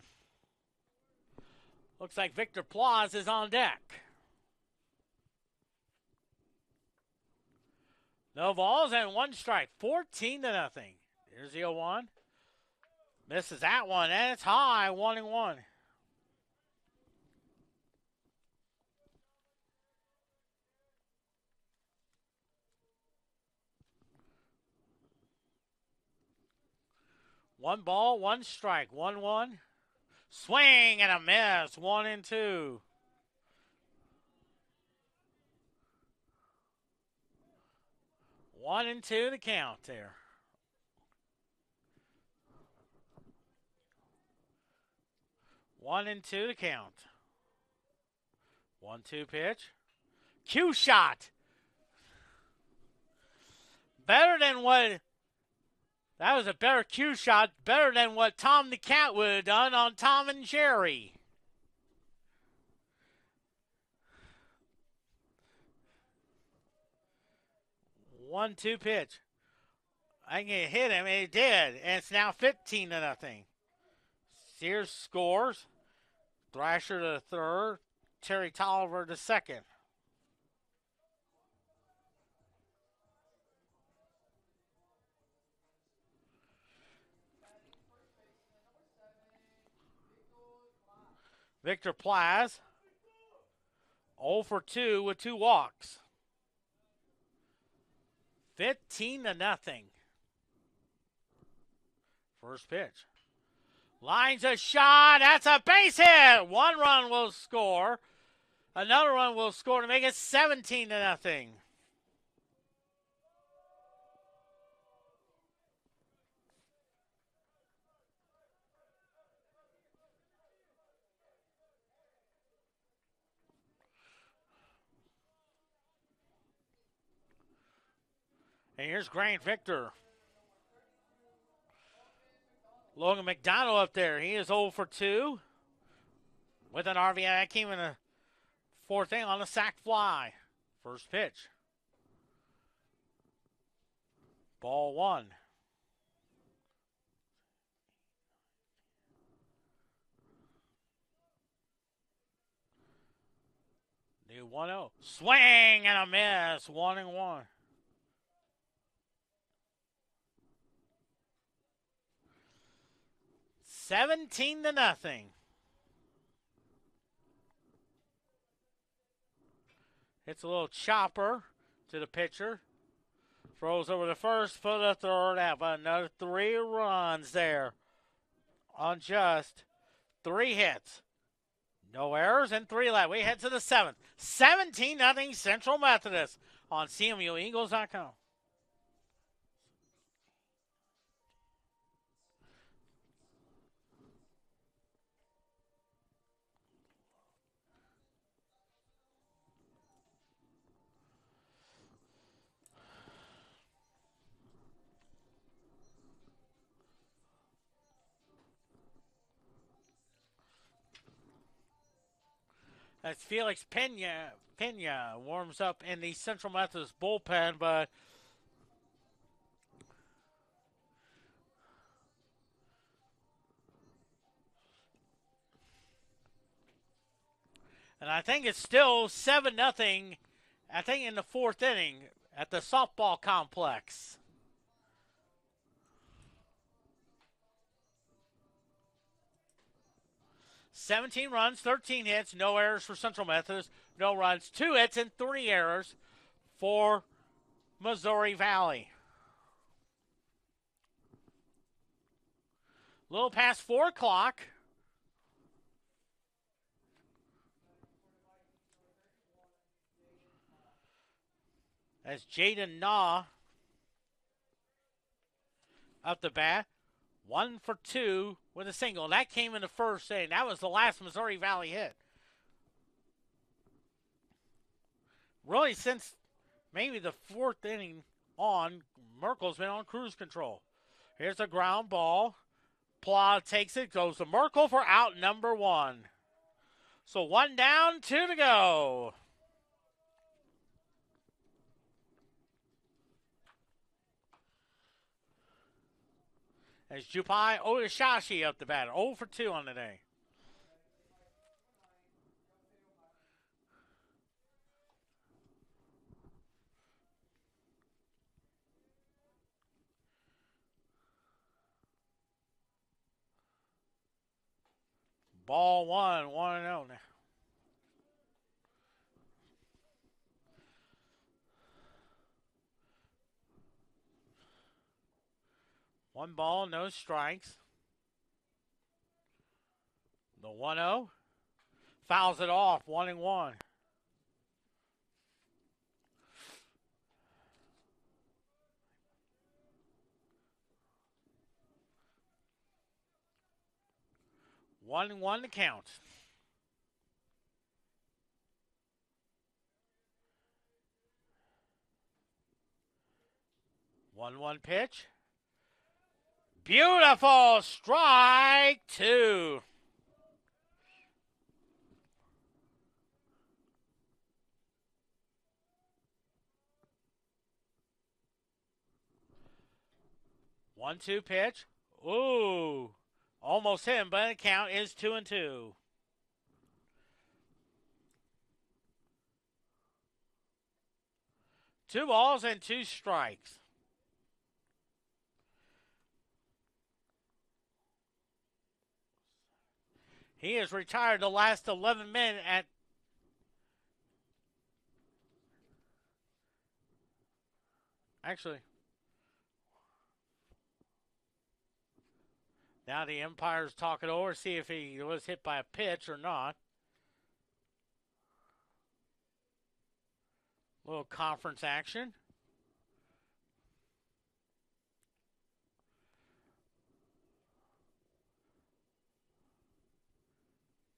Looks like Victor Plaus is on deck. No balls and 1 strike. 14-0. Here's the 0-1. Misses that one, and it's high. 1-1. One ball, 1 strike. 1-1. Swing and a miss. 1-2. 1-2 the count there. One and two to count. 1-2 pitch. Cue shot. Better than what. That was a better cue shot. Better than what Tom the Cat would have done on Tom and Jerry. One-two pitch. I think it hit him, and it did. And it's now 15-0. Sears scores. Thrasher to third. Terry Tolliver to second. Victor Plaus, 0 for 2 with 2 walks. 15-0. First pitch. Lines a shot. That's a base hit. 1 run will score. Another run will score to make it 17-0. And here's Grant Victor. Logan McDonald up there. He is 0 for 2 with an RBI. That came in the 4th inning on a sac fly. First pitch. Ball 1. New 1-0. Swing and a miss. 1-1. $17-0. Hits a little chopper to the pitcher. Throws over the first, foot of the third out. But another 3 runs there on just 3 hits. No errors and 3 left. We head to the 7th. 17-0 Central Methodist on CMUEagles.com. As Felix Pena warms up in the Central Methodist bullpen, but and I think it's still 7-0, I think in the 4th inning at the softball complex. $17 runs, 13 hits, no errors for Central Methodist, no runs, 2 hits, and 3 errors for Missouri Valley. Little past 4 o'clock. as Jaden Naw up the bat. 1 for 2 with a single. That came in the first inning. That was the last Missouri Valley hit. Really, since maybe the fourth inning on, Merkel's been on cruise control. Here's a ground ball. Pla takes it, goes to Merkel for out number 1. So 1 down, 2 to go. As Jupai Odashashi up the bat, 0 for 2 on the day. Ball 1, 1-0 now. One ball, no strikes. The 1-0 fouls it off, 1-1. One and 1 to count. 1-1 pitch. Beautiful strike 2. One-two pitch. Ooh, almost hit him, but the count is 2-2. Two balls and 2 strikes. He has retired the last 11 men at now the umpire's talking over, see if he was hit by a pitch or not. A little conference action.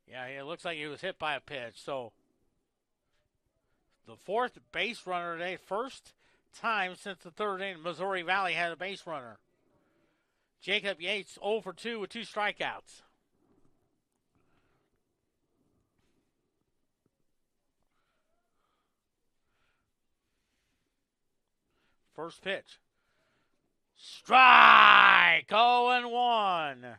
Yeah, it looks like he was hit by a pitch. So the fourth base runner today, first time since the third inning, Missouri Valley had a base runner. Jacob Yates 0 for 2 with 2 strikeouts. First pitch. Strike! 0-1.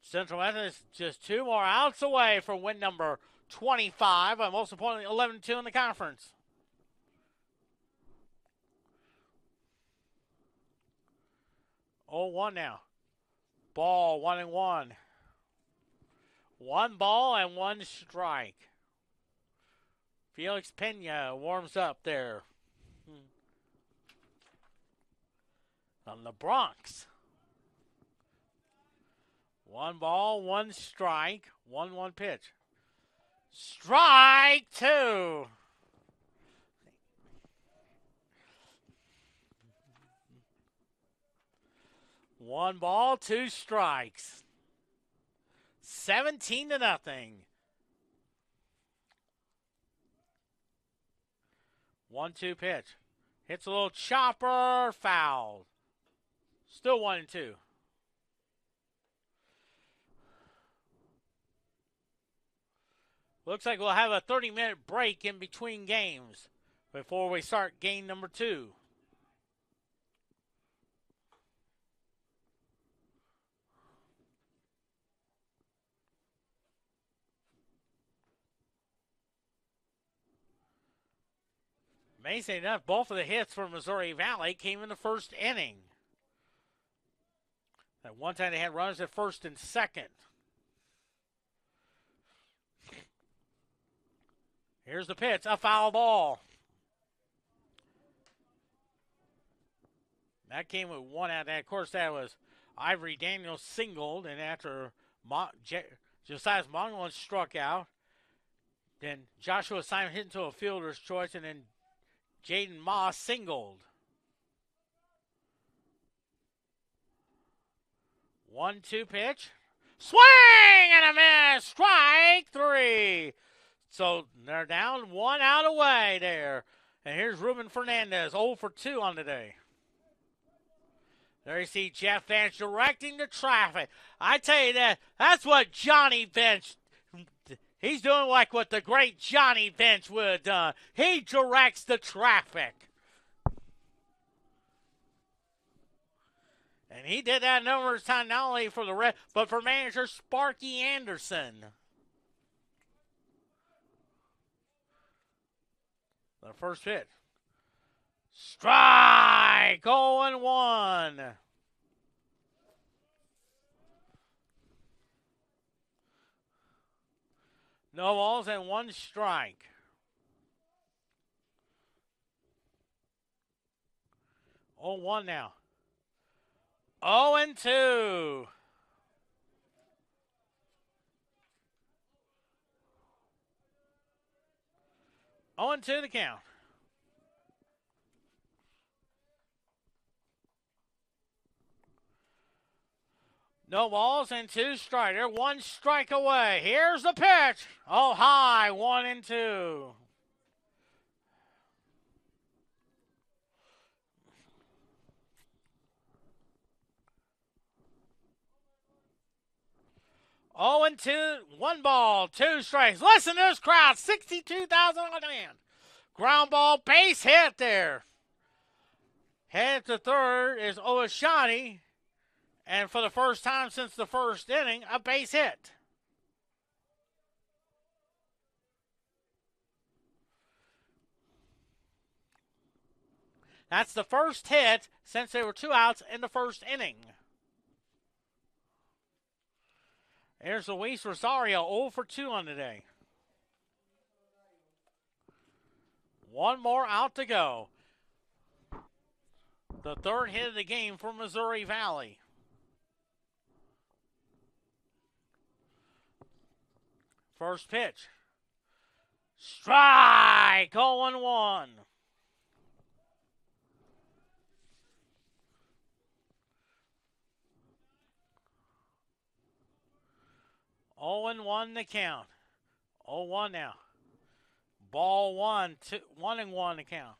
Central Methodist just 2 more outs away from win number 25, and most importantly, 11-2 in the conference. Oh, 1 now. Ball 1-1. 1 ball and 1 strike. Felix Pena warms up there on the Bronx. 1 ball, 1 strike, 1-1 pitch. Strike 2. One ball, 2 strikes. 17-0. 1-2 pitch. Hits a little chopper, foul. Still 1-2. Looks like we'll have a 30-minute break in between games before we start game number 2. Amazing enough, both of the hits for Missouri Valley came in the first inning. At one time they had runners at first and second. Here's the pitch, a foul ball. That came with 1 out. Of course, that was Ivory Daniels singled, and after Josiah Monglin struck out, then Joshua Simon hit into a fielder's choice, and then Jaden Moss singled. 1-2 pitch. Swing and a miss. Strike 3. So they're down 1 out away there. And here's Ruben Fernandez, 0 for 2 on the day. There you see Jeff Vance directing the traffic. I tell you that's what Johnny Bench, he's doing like what the great Johnny Bench would have done. He directs the traffic. And he did that numerous times, not only for the Red, but for manager Sparky Anderson. The first pitch. Strike! 0-1. No balls and 1 strike. 0-1 now. 0-2. 0-2 the count. No balls and 2 strikes. They're 1 strike away. Here's the pitch. Oh, high. 1-2. Oh, and 2, 1 ball, 2 strikes. Listen to this crowd, 62,000 on demand. Ground ball, base hit there. Head to third is Oashani, and for the first time since the first inning, a base hit. That's the first hit since there were 2 outs in the first inning. Here's Luis Rosario, 0 for 2 on the day. 1 more out to go. The third hit of the game for Missouri Valley. First pitch. Strike! 0-1. 0-1 the count. 0-1 now. Ball 1, 1-1 the count.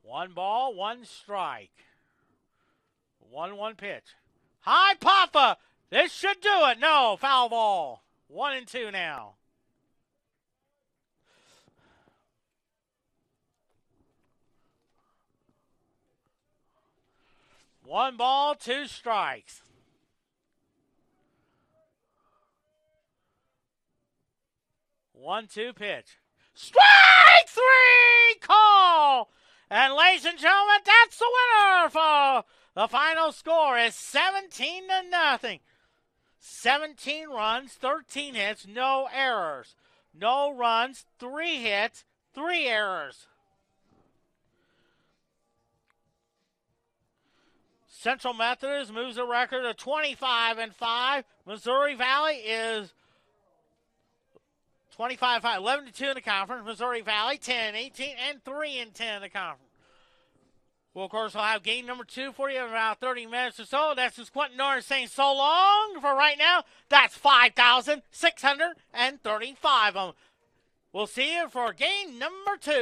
One ball, 1 strike. 1-1 pitch. High Papa! This should do it. No, foul ball. 1-2 now. One ball, 2 strikes. One-two pitch. Strike 3! Call! And ladies and gentlemen, that's the winner for the final score is 17-0. 17 runs, 13 hits, no errors. No runs, 3 hits, 3 errors. Central Methodist moves the record to 25-5. Missouri Valley is 25-5, 11-2 in the conference. Missouri Valley 10-18 and 3-10 in the conference. Well, of course, we'll have game number 2 for you in about 30 minutes or so. That's just Quentin Norris saying so long for right now. That's 5,635 of them. We'll see you for game number 2.